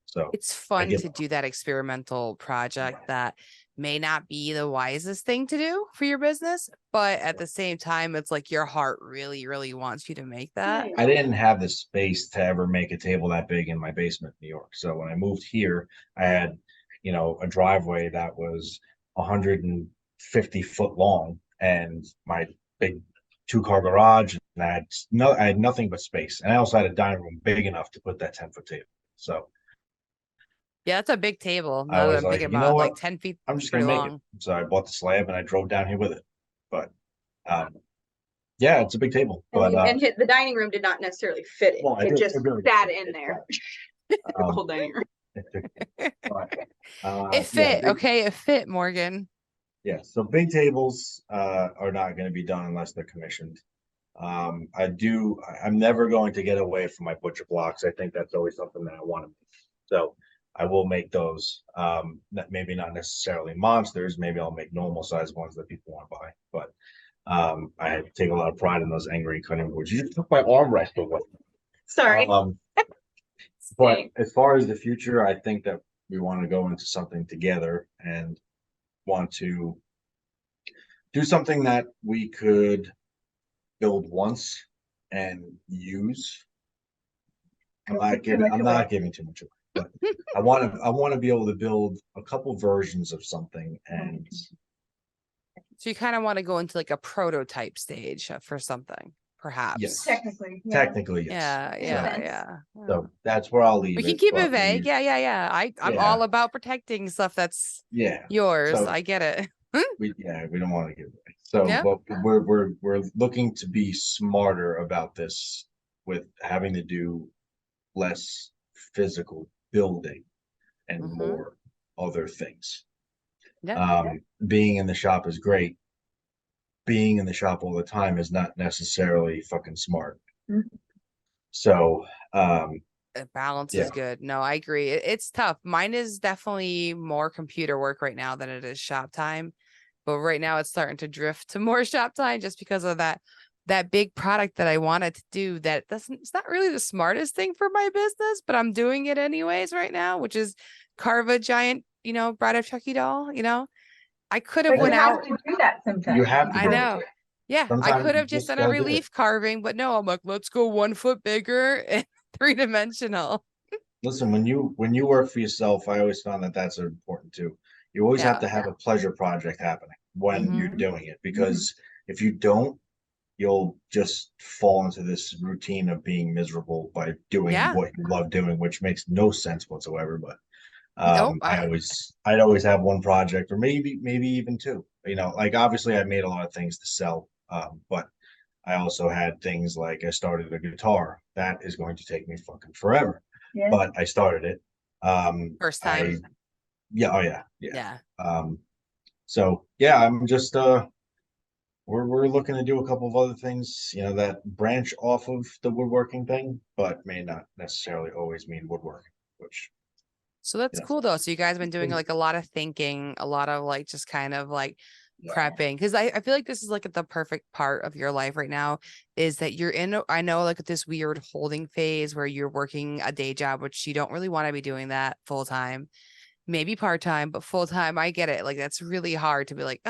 So it's fun to do that experimental project that may not be the wisest thing to do for your business, but at the same time, it's like your heart really, really wants you to make that. I didn't have the space to ever make a table that big in my basement in New York. So when I moved here, I had, a driveway that was 150 foot long and my big 2-car garage And I had nothing but space. And I also had a dining room big enough to put that 10-foot table. So Yeah, that's a big table. I Now that was I'm like, thinking you about know it, what? like 10 feet I'm is just pretty gonna make it. long. So I bought the slab and I drove down here with it. But yeah, it's a big table. But the dining room did not necessarily fit it. well, It just really sat did. in there. Um, Whole dining room. It fit, okay? It fit, Morgan. Yeah, so big tables are not going to be done unless they're commissioned. I'm never going to get away from my butcher blocks. I think that's always something that I want to make. So I will make those. Maybe not necessarily monsters. Maybe I'll make normal size ones that people want to buy. But I take a lot of pride in those angry cutting boards. You just took my armrest away. Sorry. But as far as the future, I think that we want to go into something together and want to do something that we could build once and use. I'm not giving too much away, but I want to be able to build a couple versions of something. And so you kind of want to go into like a prototype stage for something, perhaps. Yes. Technically, yes. Yeah. So that's where I'll leave We it. can keep it vague. Yeah. I'm all about protecting stuff that's yours. So I get it. we don't want to give it away. So but we're looking to be smarter about this with having to do less physical building and more other things. Being in the shop is great. Being in the shop all the time is not necessarily fucking smart. So balance is good. No, I agree. It's tough. Mine is definitely more computer work right now than it is shop time. But right now it's starting to drift to more shop time just because of that big product that I wanted to do it's not really the smartest thing for my business, but I'm doing it anyways right now, which is carve a giant, Bride of Chucky doll, I could have went out. You have to do that sometimes. You have to. I know. Yeah, sometimes I could have just done a relief carving, but no, I'm like, let's go 1 foot bigger and 3-dimensional. Listen, when you work for yourself, I always found that that's important too. You always have to have a pleasure project happening when you're doing it, because if you don't, you'll just fall into this routine of being miserable by doing what you love doing, which makes no sense whatsoever. But I'd always have one project, or maybe even two. Like obviously I made a lot of things to sell, but I also had things like I started a guitar that is going to take me fucking forever. Yeah. But I started it. First time. Yeah. So yeah, I'm just we're looking to do a couple of other things, that branch off of the woodworking thing, but may not necessarily always mean woodworking, which. So that's cool though. So you guys have been doing like a lot of thinking, a lot of like just kind of like prepping, because I feel like this is like the perfect part of your life right now, is that you're in, I know, like this weird holding phase where you're working a day job, which you don't really want to be doing that full time, maybe part time, but full time. I get it. Like that's really hard to be like,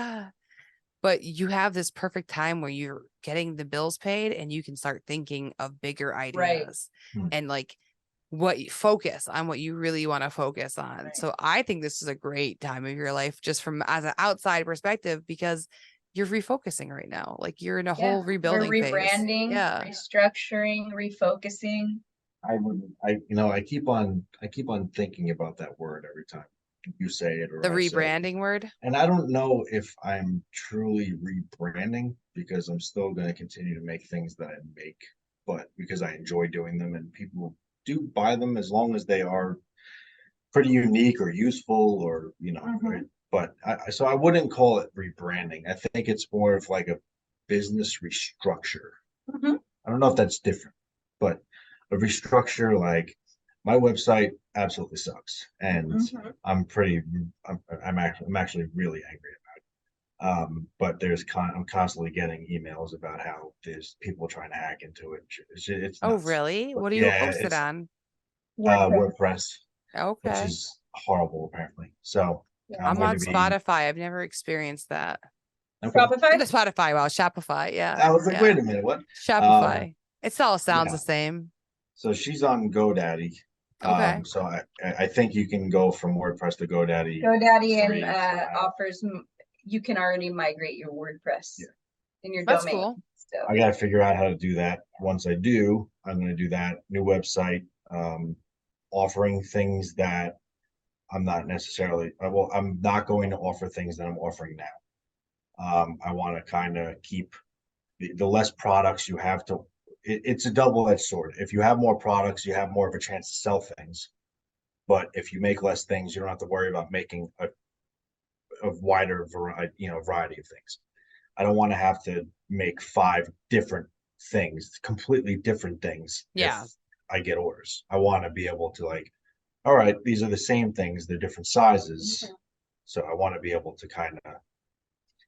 but you have this perfect time where you're getting the bills paid and you can start thinking of bigger ideas and like what you focus on, what you really want to focus on. So I think this is a great time of your life, just from as an outside perspective, because you're refocusing right now. Like you're in a whole rebuilding phase. Rebranding, restructuring, refocusing. I keep on thinking about that word every time you say it, or the rebranding word. And I don't know if I'm truly rebranding, because I'm still going to continue to make things that I make, but because I enjoy doing them and people do buy them as long as they are pretty unique or useful, or but I wouldn't call it rebranding. I think it's more of like a business restructure. I don't know if that's different, but a restructure, like my website absolutely sucks, and I'm actually really angry about it. But I'm constantly getting emails about how there's people trying to hack into it. It's oh nuts. really? What do you post it on? WordPress. Okay. Which is horrible, apparently. So I'm on Spotify. I've never experienced that. Okay. Spotify. Wow, Shopify. Yeah. I was like, wait a minute, what? Shopify. It all sounds the same. So she's on GoDaddy. Okay. So I think you can go from WordPress to GoDaddy. GoDaddy offers, you can already migrate your WordPress in your That's domain. cool. So I got to figure out how to do that. Once I do, I'm going to do that new website, offering things that I'm not necessarily, well, I'm not going to offer things that I'm offering now. I want to kind of keep the less products you have to, it's a double-edged sword. If you have more products, you have more of a chance to sell things. But if you make less things, you don't have to worry about making a wider variety of things. I don't want to have to make 5 different things, completely different things. Yeah. If I get orders, I want to be able to like, all right, these are the same things, they're different sizes. Mhm. So I want to be able to kind of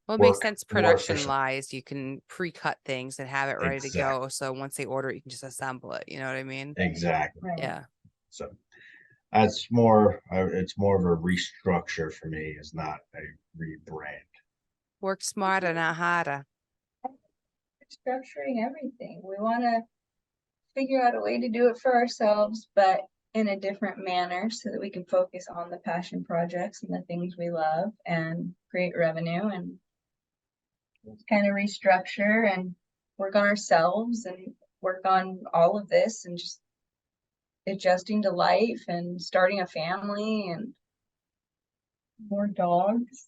Well, it makes work sense more efficient. production-wise. You can pre-cut things and have it ready to Exactly. go. So once they order it, you can just assemble it. You know what I mean? Exactly. Right. Yeah. So that's more, it's more of a restructure for me, is not a rebrand. Work smarter, not harder. Structuring everything. We want to figure out a way to do it for ourselves, but in a different manner so that we can focus on the passion projects and the things we love and create revenue and kind of restructure and work on ourselves and work on all of this and just adjusting to life and starting a family and more dogs.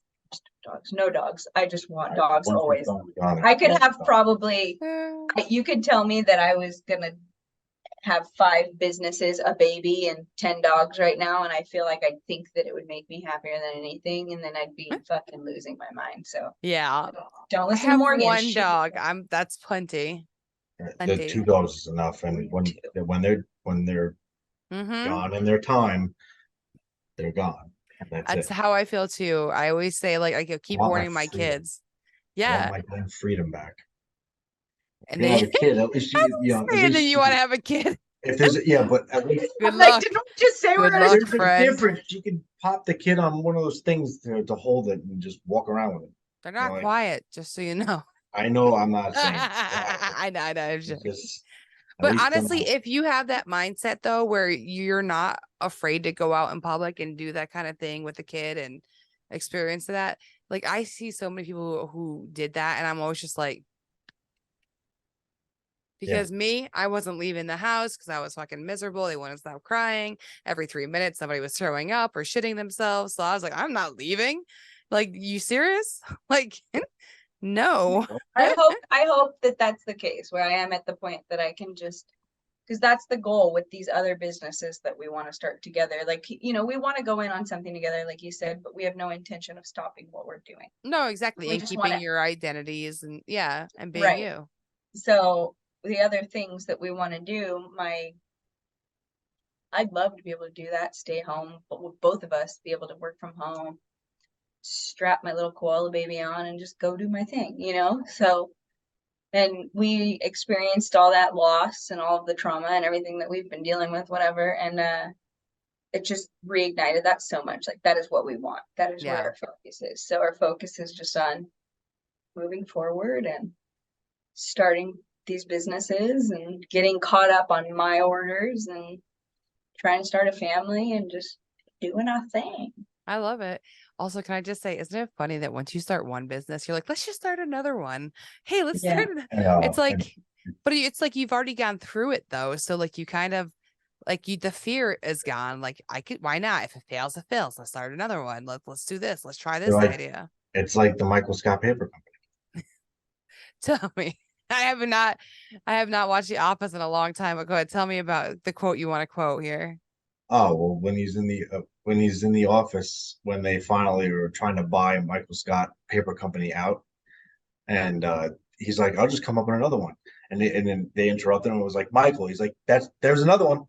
No dogs. I just want dogs Once always. it's done, I could have probably, Eh, you could tell me that I was gonna have 5 businesses, a baby, and 10 dogs right now, and I feel like I'd think that it would make me happier than anything, and then I'd be fucking losing my mind. So Yeah. don't I listen to have Morgan. one She- dog. That's plenty. The Plenty. 2 dogs is enough, and when they're Mm-hmm. gone in their time, they're gone. And that's That's it. how I feel too. I always say, like, I keep want my warning my freedom. kids. I Yeah. want my damn freedom back. And You then have a kid, at least at and then least you want to have a kid. if there's but at least Good I'm like, luck. didn't we just say we're Good gonna luck, there's a friend. difference. You can pop the kid on one of those things to hold it and just walk around with it. They're not like- quiet, just so you know. I know I'm not saying quiet. I know. I'm It's joking. just, at But least honestly, if you have that mindset though, where you're not afraid to go out in public and do that kind of thing with the kid and experience that, like I see so many people who did that, and I'm always just like, because me, I wasn't leaving the house because I was fucking miserable. They wouldn't stop crying. Every 3 minutes, somebody was throwing up or shitting themselves. So I was like, I'm not leaving. Like, you serious? Like, no. I hope that that's the case where I am at the point that I can just, because that's the goal with these other businesses that we want to start together. Like, we want to go in on something together, like you said, but we have no intention of stopping what we're doing. No, exactly. We And just keeping wanna- your identities and and being Right. you. So the other things that we want to do, I'd love to be able to do that, stay home, but with both of us be able to work from home, strap my little koala baby on and just go do my thing, So, and we experienced all that loss and all of the trauma and everything that we've been dealing with, whatever. And it just reignited that so much. Like, that is what we want. That is what Yeah. our focus is. So our focus is just on moving forward and starting these businesses and getting caught up on my orders and trying to start a family and just doing our thing. I love it. Also, can I just say, isn't it funny that once you start one business, you're like, let's just start another one. Hey, let's Yeah. start. It's like, but it's like you've already gone through it though. So like you kind of like the fear is gone. Like why not? If it fails, it fails. Let's start another one. Let's do this. Let's try this like- idea. it's like the Michael Scott Paper Company. Tell me. I have not watched The Office in a long time, but go ahead. Tell me about the quote you want to quote here. Oh, well, when he's in the office, when they finally are trying to buy Michael Scott Paper Company out, and he's like, "I'll just come up with another one," and then they interrupt him and was like, "Michael," he's like, there's another one."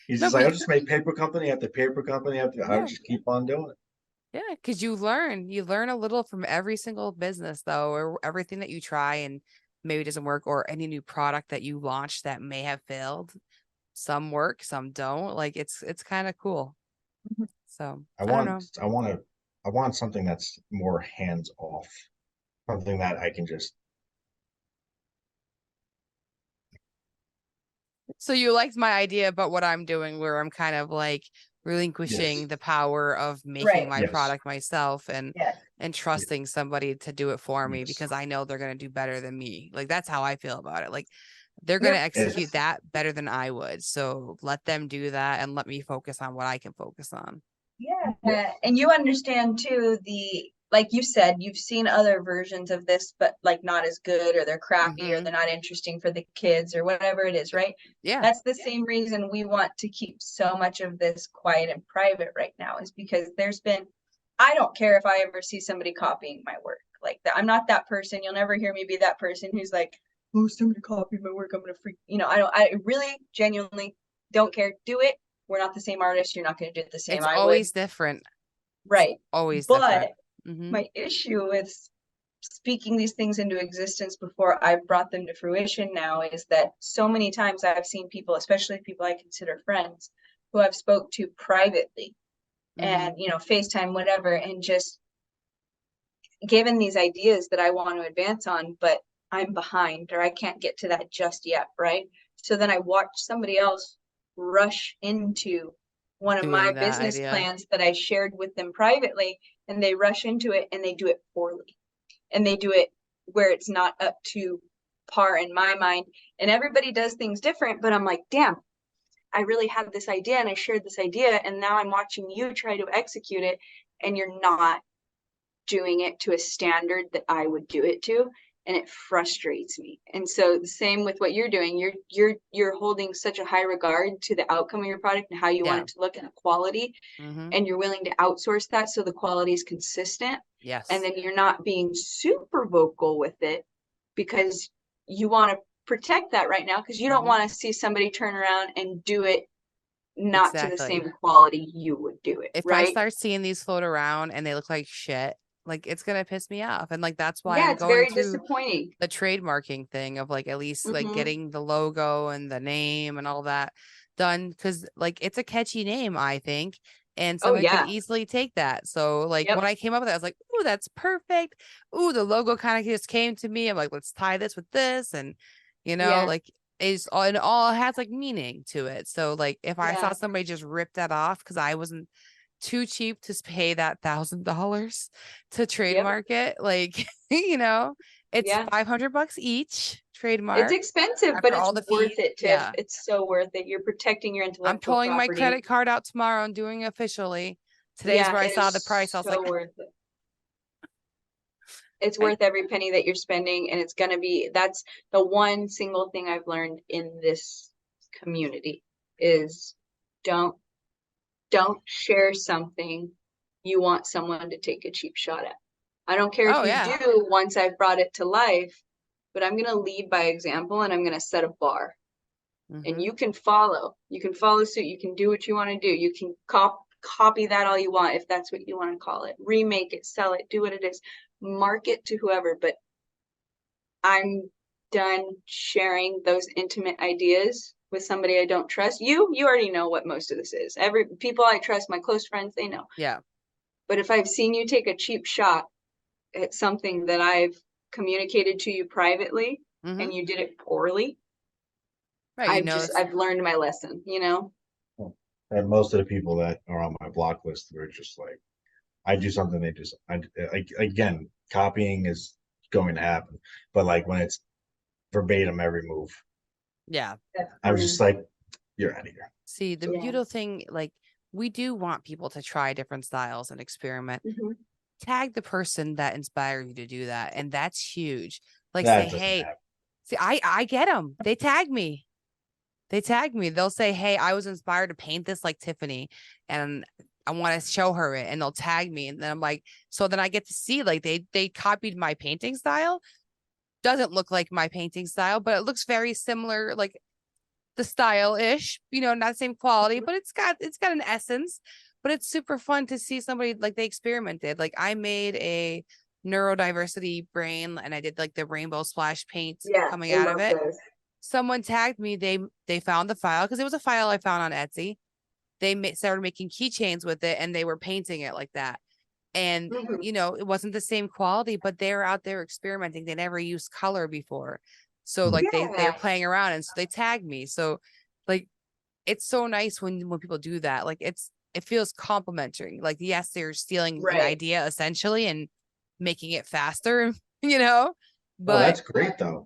He's No, just like, but "I'll just make paper company after paper company after. I'll Yeah. just keep on doing it." Yeah, because you learn a little from every single business though, or everything that you try and maybe doesn't work, or any new product that you launch that may have failed. Some work, some don't. Like it's kind of cool. Mhm. So I don't know. want something that's more hands off, something that I can just. So you liked my idea about what I'm doing, where I'm kind of like relinquishing Yes. the power of making Right. my Yes. product myself and Yes. and trusting somebody to do it for me because I know they're going to do better than me. Like, that's how I feel about it. Like, they're going to execute that better than I would. So let them do that and let me focus on what I can focus on. Yeah. And you understand too, like you said, you've seen other versions of this, but like not as good, or they're crappy, or they're not interesting for the kids, or whatever it is, right? Yeah. That's the same reason we want to keep so much of this quiet and private right now, is because I don't care if I ever see somebody copying my work like that. I'm not that person. You'll never hear me be that person who's like, oh, somebody copied my work, I'm gonna freak. I really genuinely don't care. Do it. We're not the same artist. You're not going to do it the same. It's always different. Right. It's always different. But my issue with speaking these things into existence before I've brought them to fruition now is that so many times I've seen people, especially people I consider friends, who I've spoke to privately and, FaceTime, whatever, and just given these ideas that I want to advance on, but I'm behind, or I can't get to that just yet. Right. So then I watch somebody else rush into one of my business plans that I shared with them privately, and they rush into it and they do it poorly, and they do it where it's not up to par in my mind. And everybody does things different, but I'm like, damn, I really had this idea and I shared this idea, and now I'm watching you try to execute it, and you're not doing it to a standard that I would do it to, and it frustrates me. And so the same with what you're doing, you're holding such a high regard to the outcome of your product and how you want it to look and the quality, and you're willing to outsource that so the quality is consistent. Yes. And then you're not being super vocal with it because you want to protect that right now, because you don't want to see somebody turn around and do it not to the same quality you would do it. If I start seeing these float around and they look like shit, like, it's gonna piss me off. And like, that's why I'm going very through disappointing. the trademarking thing of like, at least like getting the logo and the name and all that done, because like, it's a catchy name, I think, and someone could easily take that. So like, when I came up with it, I was like, ooh, that's perfect. Ooh, the logo kind of just came to me. I'm like, let's tie this with this, and like, it all has like meaning to it. So like, if I saw somebody just rip that off because I wasn't too cheap to pay that $1,000 to trademark it, like, it's $500 each trademark. It's expensive, but it's worth it, Tiff. It's so worth it. You're protecting your intellectual property. I'm pulling my credit card out tomorrow and doing it officially. Today's where I saw the price. I was like, worth it. It's worth every penny that you're spending, and that's the one single thing I've learned in this community is don't share something you want someone to take a cheap shot at. I don't care if you do once I've brought it to life, but I'm going to lead by example, and I'm going to set a bar. And you can follow suit. You can do what you want to do. You can copy that all you want, if that's what you want to call it. Remake it, sell it, do what it is. Market to whoever, but I'm done sharing those intimate ideas with somebody I don't trust. You already know what most of this is. People I trust, my close friends, they know. Yeah. But if I've seen you take a cheap shot at something that I've communicated to you privately, and you did it poorly, I've learned my lesson, And most of the people that are on my block list were just like, I do something, again, copying is going to happen, but like when it's verbatim every move, I was just like, you're out of here. See, the beautiful thing, like, we do want people to try different styles and experiment. Tag the person that inspired you to do that, and that's huge. Like, say, hey, see, I get them. They tag me. They'll say, hey, I was inspired to paint this like Tiffany, and I want to show her it, and they'll tag me. And then I'm like, so then I get to see, like, they copied my painting style. Doesn't look like my painting style, but it looks very similar, like the style-ish, not the same quality, but it's got an essence. But it's super fun to see somebody, like, they experimented. Like, I made a neurodiversity brain, and I did like the rainbow splash paint coming out of it. Someone tagged me. They found the file, because it was a file I found on Etsy. They started making keychains with it, and they were painting it like that. And, it wasn't the same quality, but they were out there experimenting. They never used color before. So like they were playing around, and so they tagged me. So like, it's so nice when people do that. Like, it feels complimentary. Like, yes, they're stealing an idea essentially and Yeah. making it faster, you know, Oh, but that's great though.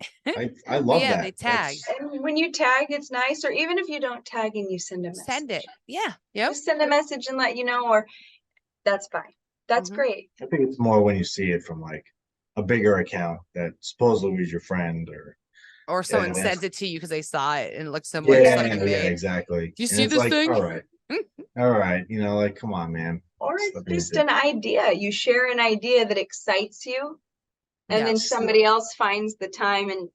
I love yeah, they that. tag, And when you tag, it's nice. Or even if you don't tag and you send a send message, it. Yeah. Yep. just send a message and let you know, or that's fine. That's Mhm. great. I think it's more when you see it from like a bigger account that supposedly was your friend or Or someone that's sent it to you because they saw it and it looked similar to yeah, something you yeah, made. exactly. Do you And see it's this like, thing? all right, like, come on, man. Or Just it's let me just do- an idea. You share an idea that excites you, and then Yes. somebody else finds the time and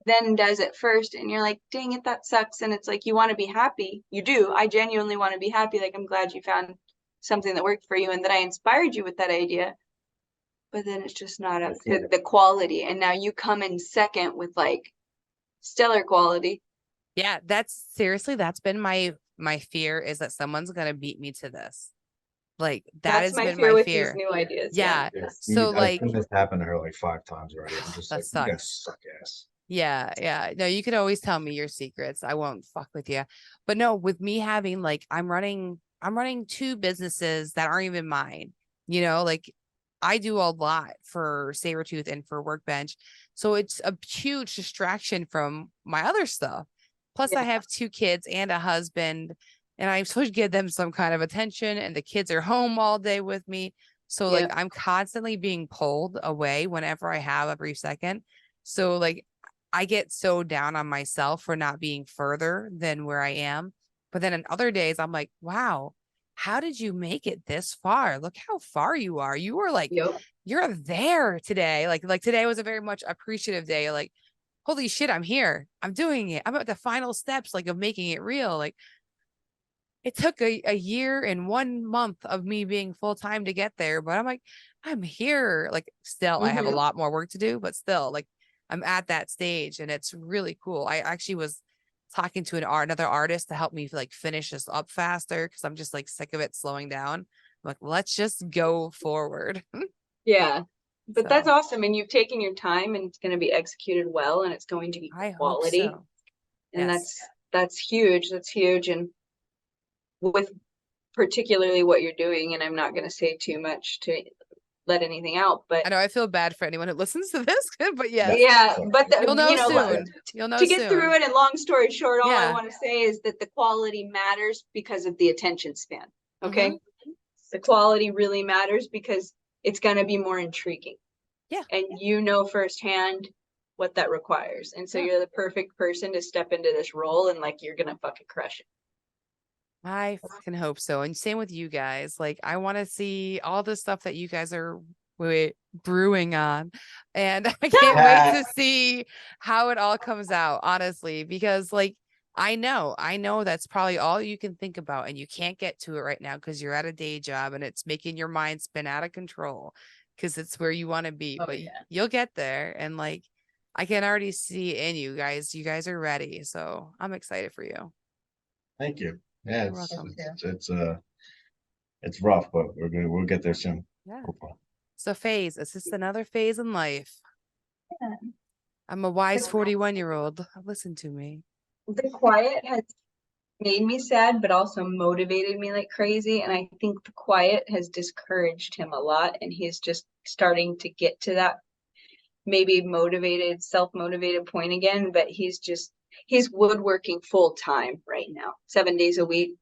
then does it first, and you're like, dang it, that sucks. And it's like, you want to be happy. You do. I genuinely want to be happy. Like, I'm glad you found something that worked for you and that I inspired you with that idea. But then it's just not up to the quality. And now you come in second with like stellar quality. Yeah, that's seriously, that's been my fear, is that someone's gonna beat me to this. Like that That's has my been fear my with these fear. new ideas. Yeah. Yeah, So I've like seen this happen to her like 5 times already. I'm just that like, you guys sucks. suck ass. Yeah, yeah. No, you can always tell me your secrets. I won't fuck with you. But no, with me having like I'm running two businesses that aren't even mine. You know, like I do a lot for Sabretooth and for Workbench. So it's a huge distraction from my other stuff. Plus, I Yeah. have two kids and a husband, and I'm supposed to give them some kind of attention, and the kids are home all day with me. So like Yeah. I'm constantly being pulled away whenever I have a brief second. So like I get so down on myself for not being further than where I am. But then in other days, I'm like, wow, how did you make it this far? Look how far you are. You were like, Yep. you're there today. Like today was a very much appreciative day. Like, holy shit, I'm here. I'm doing it. I'm at the final steps, like of making it real. Like it took a year and 1 month of me being full time to get there, but I'm like, I'm here. Like, still, I have a Mhm. lot more work to do, but still, like, I'm at that stage, and it's really cool. I actually was talking to another artist to help me like finish this up faster because I'm just like sick of it slowing down. I'm like, let's just go forward. Yeah. But that's So awesome. And you've taken your time and it's going to be executed well and it's going to be I hope quality. so. And Yes. that's huge. That's huge. And with particularly what you're doing, and I'm not going to say too much to let anything out, but I know I feel bad for anyone who listens to this, but yes, yeah, but you'll you know know, soon. You'll know to get soon. through it, and long story short, all I Yeah. want to say is that the quality matters because of the attention span. Okay. Mhm. The quality really matters because it's going to be more intriguing. Yeah. And you know firsthand what that requires. And so Yeah. you're the perfect person to step into this role and like you're gonna fucking crush it. I fucking hope so. And same with you guys. Like, I want to see all the stuff that you guys are brewing on. And I can't wait to see how it all comes out, honestly, because like I know that's probably all you can think about, and you can't get to it right now because you're at a day job and it's making your mind spin out of control because it's where you want to be. Oh But yeah. you'll get there. And like, I can already see in you guys. You guys are ready. So I'm excited for you. Thank you. Yeah, You're welcome. it's rough, but we'll get there soon. Yeah. Hopefully. So phase, it's just another phase in life. Yeah. I'm a wise 41-year-old. Listen to me. The quiet has made me sad, but also motivated me like crazy. And I think the quiet has discouraged him a lot. And he's just starting to get to that maybe motivated, self-motivated point again. But he's woodworking full time right now, 7 days a week,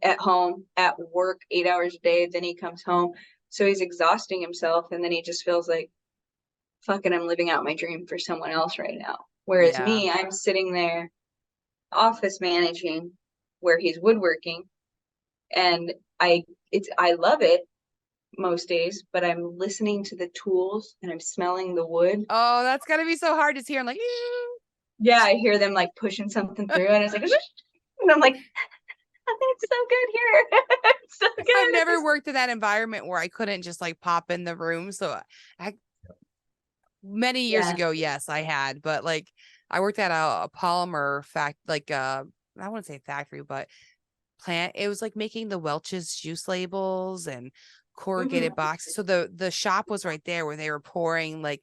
at home, at work, 8 hours a day. Then he comes home. So he's exhausting himself. And then he just feels like, fucking, I'm living out my dream for someone else right now. Whereas Yeah. me, I'm sitting there office managing where he's woodworking, and I love it most days, but I'm listening to the tools and I'm smelling the wood. Oh, that's gotta be so hard to hear. I'm like, Yeah, I hear them like pushing something through and it's like and I'm like, it's so good here. It's so good. I've never worked in that environment where I couldn't just like pop in the room. So many years Yeah. ago, yes, I had, but like I worked at a polymer I wouldn't say factory, but plant. It was like making the Welch's juice labels and corrugated boxes. So the shop was right there where they were pouring like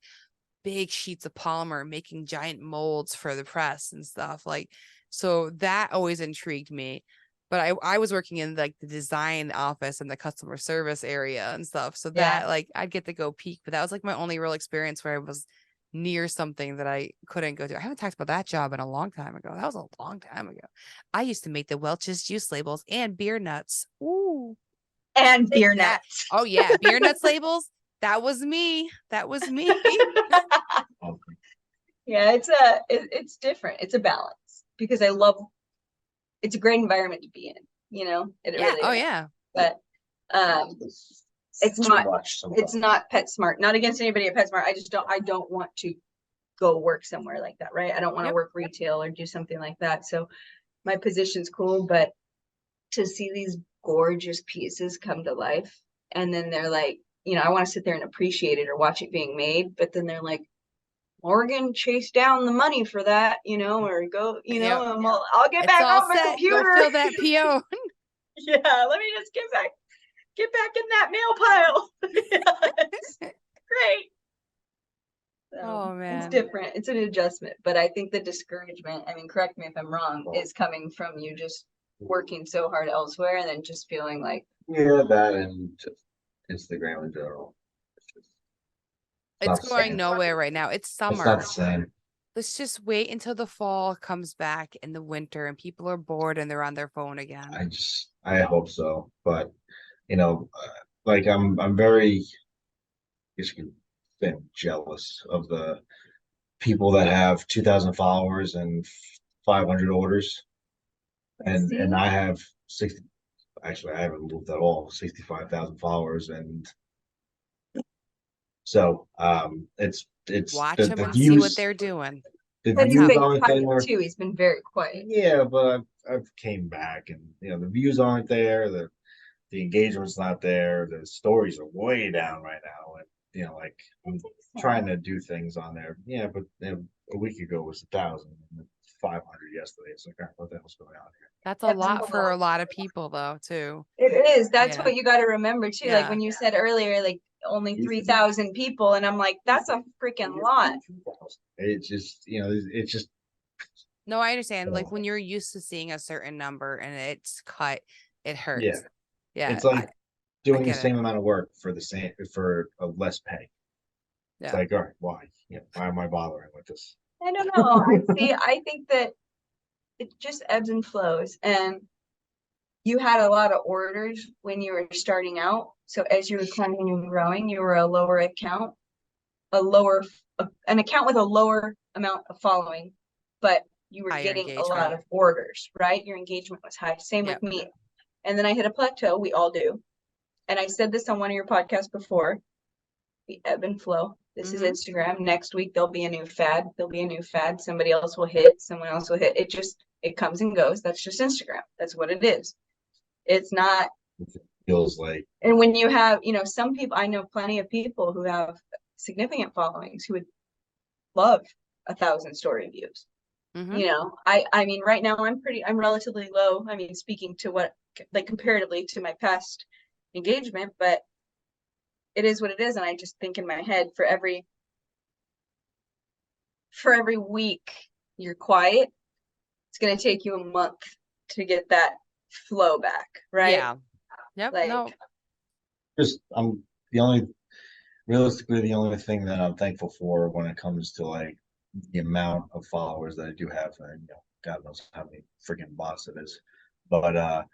big sheets of polymer, making giant molds for the press and stuff. Like, so that always intrigued me. but I was working in like the design office and the customer service area and stuff. So Yeah. that like I'd get to go peek, but that was like my only real experience where I was near something that I couldn't go to. I haven't talked about that job in a long time ago. That was a long time ago. I used to make the Welch's juice labels and beer nuts. Ooh. And beer That. nuts. Oh yeah, beer nuts labels. That was me. That was me. Yeah, it's different. It's a balance because it's a great environment to be in, you know. It Yeah. really Oh is. yeah. But it's too not much it's sometimes. not PetSmart. Not against anybody at PetSmart. I don't want to go work somewhere like that, right? I don't want to Yep. work retail or do something like that. So my position's cool, but to see these gorgeous pieces come to life and then they're like, you know, I want to sit there and appreciate it or watch it being made, but then they're like, Morgan, chase down the money for that, you know, or go, you know, Yep. and I'll get It's back all on my set. Go computer. fill that PO. Yeah, let me just get back in that mail pile. Yes. Great. So Oh, it's man. different. It's an adjustment, but I think the discouragement, I mean, correct me if I'm wrong, is coming from you just working so hard elsewhere and then just feeling like, Yeah, that and just Instagram in general. It's Not the going same. nowhere right now. It's It's not summer. the same. Let's just wait until the fall comes back in the winter and people are bored and they're on their phone again. I hope so, but you know, like I'm very, I guess you can say I'm jealous of the people that have 2,000 followers and 500 orders, see? and I have 60. Actually, I haven't moved at all. 65,000 followers, and so it's Watch the them the and see what views they're doing. the But he's views been aren't quiet there. too. He's been very quiet. Yeah, but I've came back, and you know the views aren't there. The engagement's not there. The stories are way down right now, and you know, like I'm trying to do things on there. Yeah, but you know, a week ago was 1,000, and 500 yesterday. It's like, all right, what the hell's going on here? That's a That's lot a for a lot. lot of people, though, too. It is. That's Yeah. what you got to remember too. Like Yeah. when you said earlier, like only 3,000 people, and I'm like, that's a freaking lot. It's just, you know, it's just No, I understand. Like when you're used to seeing a certain number and it's cut, it hurts. yeah. Yeah. It's like doing the get it. same amount of work for a less pay. It's Yeah. like, all right, why? Yeah, why am I bothering with this? I don't know. I think that it just ebbs and flows. And you had a lot of orders when you were starting out. So as you were climbing and growing, you were a lower account, an account with a lower amount of following, but you were Higher getting a engagement. lot of orders, right? Your engagement was high. Same Yep. with me. And then I hit a plateau. We all do. And I said this on one of your podcasts before. We ebb and flow. This is Instagram. Next week there'll be a new fad. There'll be a new fad. Somebody else will hit. Someone else will hit. It comes and goes. That's just Instagram. That's what it is. It's not. It feels like. And when you have, you know, some people, I know plenty of people who have significant followings who would love 1,000 story views. You know, I mean, right now I'm relatively low. I mean, speaking to what, like comparatively to my past engagement, but it is what it is. And I just think in my head for every week you're quiet, it's going to take you a month to get that flow back. Right. Yeah. Yep. Like, no. Just realistically, the only thing that I'm thankful for when it comes to like the amount of followers that I do have, and you know, God knows how many freaking bots it is, but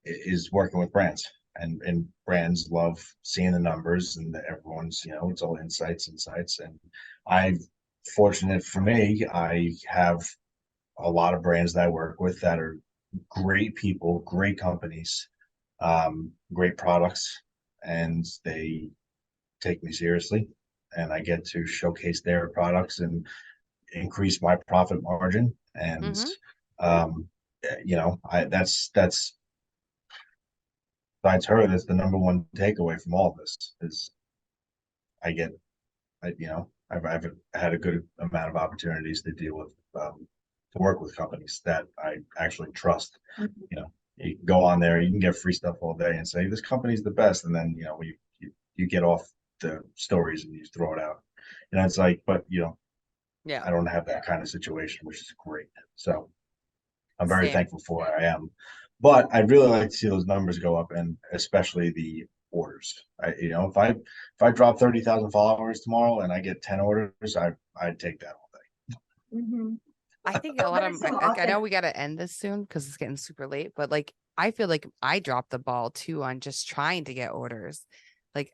is working with brands, and brands love seeing the numbers, and everyone's, you know, it's all insights, and I, fortunate for me, I have a lot of brands that I work with that are great people, great companies, great products, and they take me seriously, and I get to showcase their products and increase my profit margin. And you know, that's besides her, that's the number one takeaway from all of this is you know, I've had a good amount of opportunities to deal with, to work with companies that I actually trust. You know, you can go on there, you can get free stuff all day and say this company's the best, and then you know you get off the stories and you throw it out. And it's like, but you know, Yeah. I don't have that kind of situation, which is great. So I'm very Same. thankful for where I am. But I'd really like to see those numbers go up, and especially the orders. If I drop 30,000 followers tomorrow and I get 10 orders, I'd take that all day. Mhm. I think a But lot of, it's so I know often. we got to end this soon because it's getting super late, but like, I feel like I dropped the ball too on just trying to get orders. Like,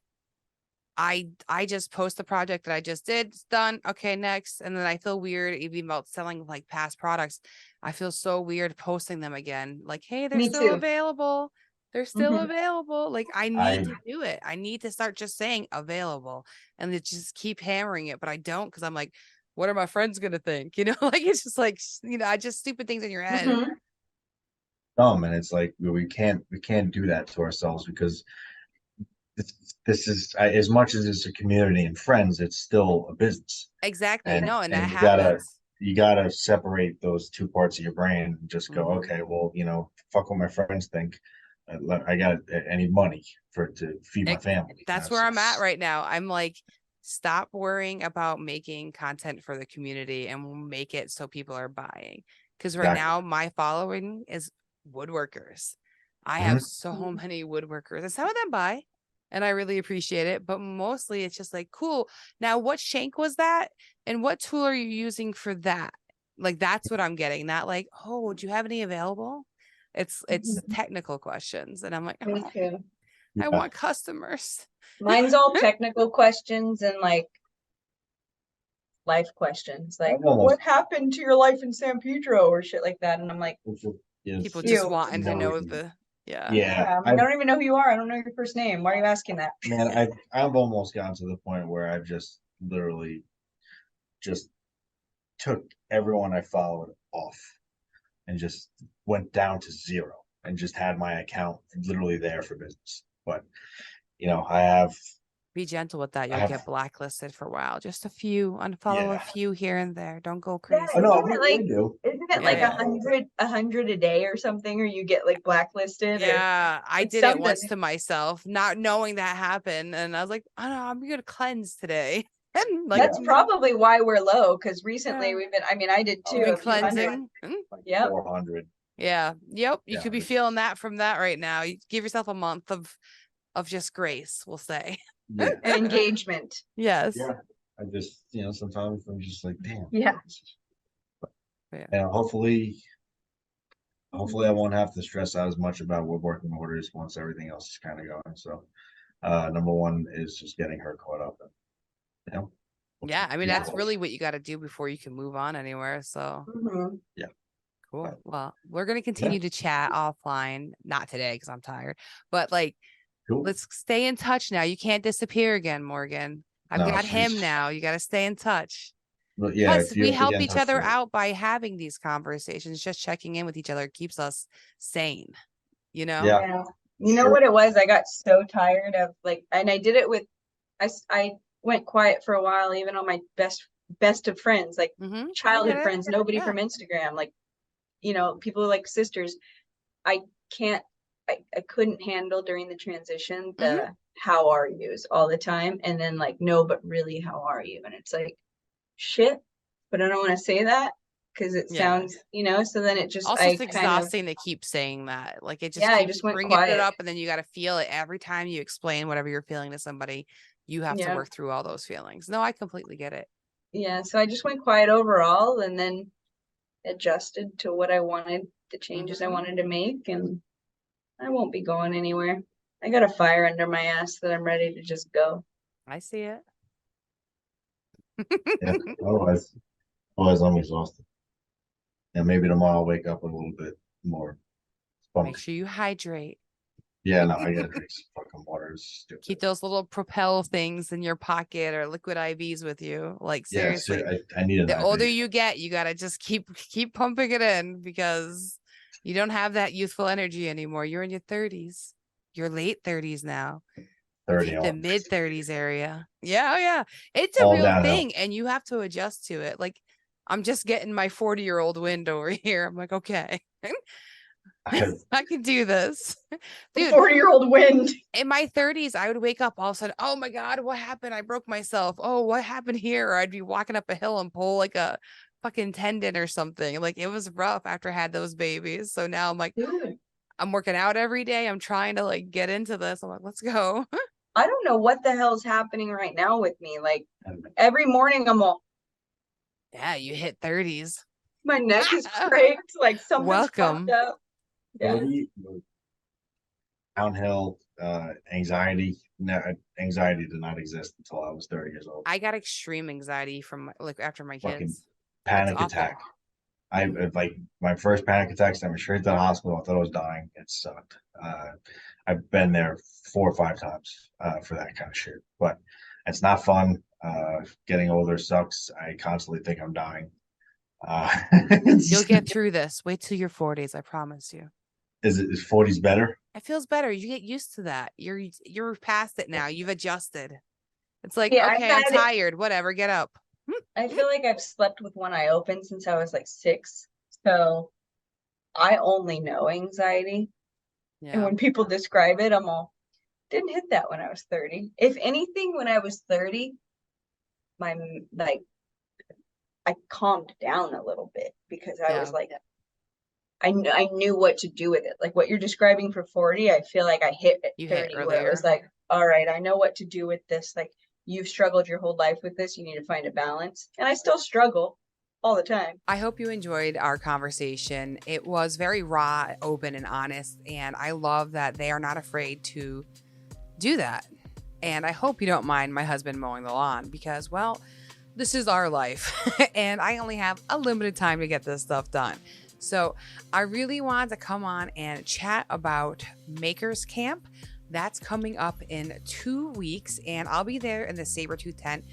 I just post the project that I just did. It's done. Okay, next. And then I feel weird even about selling like past products. I feel so weird posting them again. Like, hey, they're Me still too. available. They're still Mhm. available. Like, I need I to do it. I need to start just saying available and to just keep hammering it. But I don't because I'm like, what are my friends gonna think? Like it's just like, I just stupid things in your head. Mhm. dumb, and it's like we can't do that to ourselves because this is as much as it's a community and friends, it's still a business, Exactly. and No, and that and happens. you gotta separate those two parts of your brain and just go, Mhm. okay, well, fuck what my friends think. I need money to feed my Ex- family. That's where I'm at right now. I'm like, stop worrying about making content for the community and we'll make it so people are buying. Because right Exactly. now, my following is woodworkers. I have Mhm. so many woodworkers, and some of them buy, and I really appreciate it. But mostly, it's just like, cool. Now, what shank was that? And what tool are you using for that? Like, that's what I'm getting. Not like, oh, do you have any available? It's Mhm. technical questions, and I'm like, Me oh, too. I Yeah. want customers. Mine's all technical questions and like life questions, like I've almost what happened to your life in San Pedro or shit like that. And I'm like, People Yes, just ew. wanting to no know reason. the, yeah. Yeah, Yeah, I'm like, I don't even know who you are. I don't know your first name. Why are you asking that? man, I've almost gotten to the point where I've just literally just took everyone I followed off and just went down to zero and just had my account literally there for business. But I have Be gentle with that. I You'll have get blacklisted for a while. Just a few, unfollow a yeah. few here and there. Don't go Yeah, Oh crazy. no, isn't it we like do. isn't it Yeah, like yeah. a hundred a day or something, or you get like blacklisted or Yeah, I it's did it something. once to myself, not knowing that happened. And I was like, oh no, I'm gonna cleanse today. And like, That's probably why we're low, because recently yeah, we've been, I mean, I did you've too, been a few hundred. cleansing. Like Yep. 400. Yeah. Yep. You Yeah, could be feeling that from that right now. You give yourself a month of just grace, we'll say. yeah, And engagement. Yes. yeah. I just sometimes I'm just like, damn. Yeah. Yeah. And hopefully I won't have to stress out as much about woodworking orders once everything else is kind of going. So number one is just getting her caught up and Yeah. I mean, yeah, that's really what you got to do before you can move on anywhere. So Mhm. cool. Well, we're going to yeah, continue to chat offline. Not today because I'm tired, but like, cool. let's stay in touch now. You can't disappear again, Morgan. I've No, got him she's now. You got to stay in touch. but yeah, Plus, if we you help get in each touch other with her, out by having these conversations. Just checking in with each other keeps us sane, you know? yeah, Yeah. You know sure. what it was? I got so tired of like, and I did it with, I went quiet for a while, even on my best of friends, like Mm-hmm. I get childhood it. friends, nobody Yeah. from Instagram, like, people like sisters. I can't, I couldn't handle during the transition the how are yous all the time. And then like, no, but really, how are you? And it's like, shit, but I don't want to say that because it Yeah. sounds, so then it just, Also, I it's kind of, exhausting to keep saying that. Like it just yeah, I keeps just went bringing it quiet. up, and then you got to feel it every time you explain whatever you're feeling to somebody. You have to Yeah. work through all those feelings. No, I completely get it. Yeah. So I just went quiet overall and then adjusted to what I wanted, the changes I Mhm. wanted to make, and I won't be going anywhere. I got a fire under my ass that I'm ready to just go. I see it. Yeah. Otherwise I'm exhausted. And maybe tomorrow I'll wake up a little bit more Make spunky. sure you hydrate. Yeah, no, I gotta drink some fucking water. It's stupid. Keep those little propel things in your pocket or liquid IVs with you. Like Yeah, seriously, I need an the older IV. you get, you gotta just keep pumping it in because you don't have that youthful energy anymore. You're in your 30s. You're late 30s now. You've 30 hit the on mid 30s area. Yeah, oh yeah. It's a all real downhill. thing, and you have to adjust to it. Like I'm just getting my 40-year-old wind over here. I'm like, okay. I can do this. Dude, 40-year-old wind. in my 30s, I would wake up all of a sudden, oh my God, what happened? I broke myself. Oh, what happened here? Or I'd be walking up a hill and pull like a fucking tendon or something. Like it was rough after I had those babies. So now I'm like, Dude, I'm working out every day. I'm trying to like get into this. I'm like, let's go. I don't know what the hell's happening right now with me. Like every morning I'm all, Yeah, you hit 30s. my neck is cracked, like something's Welcome. fucked up. Yeah. Downhill, anxiety. No, anxiety did not exist until I was 30 years old. I got extreme anxiety from like after my Fucking kids. panic It's awful. attack. I like my first panic attack sent me straight to the hospital. I thought I was dying. It sucked. I've been there 4 or 5 times for that kind of shit, but it's not fun. Getting older sucks. I constantly think I'm dying. You'll get through this. Wait till your 40s. I promise you. Is 40s better? It feels better. You get used to that. You're past it now. You've adjusted. It's like, Yeah, okay, I'm tired. Whatever. Get up. I feel like I've slept with one eye open since I was like 6. So I only know anxiety. And Yeah. when people describe it, I'm all, didn't hit that when I was 30. If anything, when I was 30, my like I calmed down a little bit because I was like, I knew what to do with it. Like what you're describing for 40, I feel like I hit at 30 where it was like, all right, I know what to do with this. Like you've struggled your whole life with this. You need to find a balance. And I still struggle all the time. I hope you enjoyed our conversation. It was very raw, open, and honest. And I love that they are not afraid to do that. And I hope you don't mind my husband mowing the lawn because, well, this is our life. And I only have a limited time to get this stuff done. So I really wanted to come on and chat about Makers Camp. That's coming up in 2 weeks, and I'll be there in the Sabertooth tent.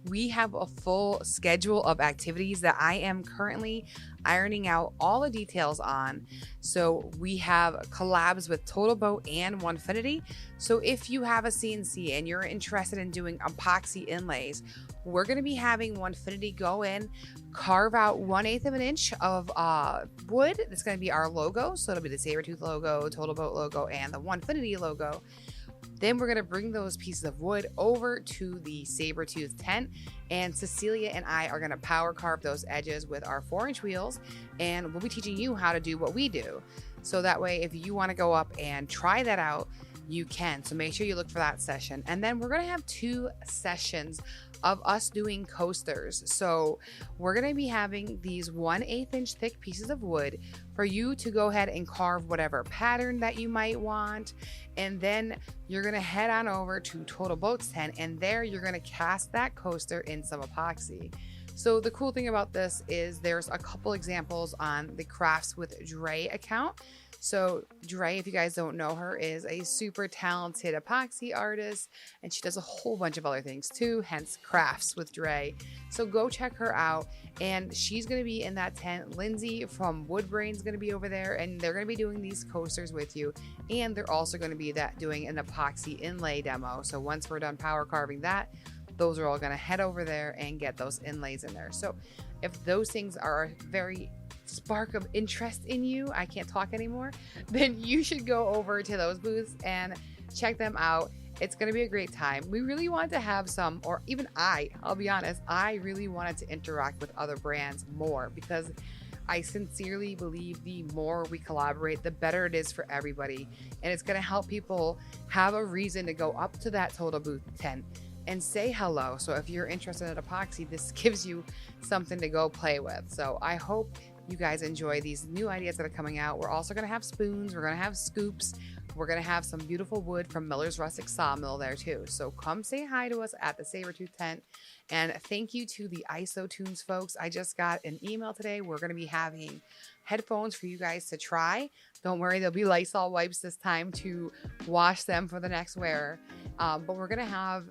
We have a full schedule of activities that I am currently ironing out all the details on. So we have collabs with Total Boat and Onefinity. So if you have a CNC and you're interested in doing epoxy inlays, we're going to be having Onefinity go in, carve out 1/8 of an inch of wood. That's going to be our logo. So it'll be the Sabertooth logo, Total Boat logo, and the Onefinity logo. Then we're going to bring those pieces of wood over to the Sabertooth tent, and Cecilia and I are going to power carve those edges with our 4-inch wheels, and we'll be teaching you how to do what we do. So that way, if you want to go up and try that out, you can. So make sure you look for that session. And then we're going to have 2 sessions of us doing coasters. So we're going to be having these 1/8 inch thick pieces of wood for you to go ahead and carve whatever pattern that you might want. And then you're going to head on over to Total Boat's tent, and there you're going to cast that coaster in some epoxy. So the cool thing about this is there's a couple examples on the Crafts with Dre account. So Dre, if you guys don't know her, is a super talented epoxy artist, and she does a whole bunch of other things too, hence Crafts with Dre. So go check her out, and she's going to be in that tent. Lindsay from Woodbrain is going to be over there, and they're going to be doing these coasters with you, and they're also going to be doing an epoxy inlay demo. So once we're done power carving that, those are all going to head over there and get those inlays in there. So if those things are a very spark of interest in you, I can't talk anymore, then you should go over to those booths and check them out. It's going to be a great time. We really wanted to have some, or even I'll be honest, I really wanted to interact with other brands more because I sincerely believe the more we collaborate, the better it is for everybody. And it's going to help people have a reason to go up to that Total Booth tent and say hello. So if you're interested in epoxy, this gives you something to go play with. So I hope you guys enjoy these new ideas that are coming out. We're also going to have spoons. We're going to have scoops. We're going to have some beautiful wood from Miller's Rustic Sawmill there too. So come say hi to us at the Sabertooth tent. And thank you to the ISO Tunes folks. I just got an email today. We're going to be having headphones for you guys to try. Don't worry, there'll be Lysol wipes this time to wash them for the next wearer. But we're going to have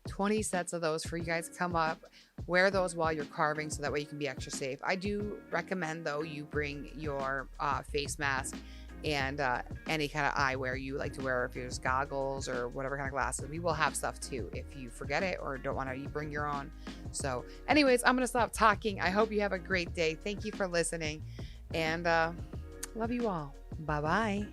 20 sets of those for you guys to come up, wear those while you're carving so that way you can be extra safe. I do recommend though you bring your face mask and any kind of eyewear you like to wear, if there's goggles or whatever kind of glasses. We will have stuff too if you forget it or don't want to bring your own. So anyways, I'm going to stop talking. I hope you have a great day. Thank you for listening, and love you all. Bye-bye.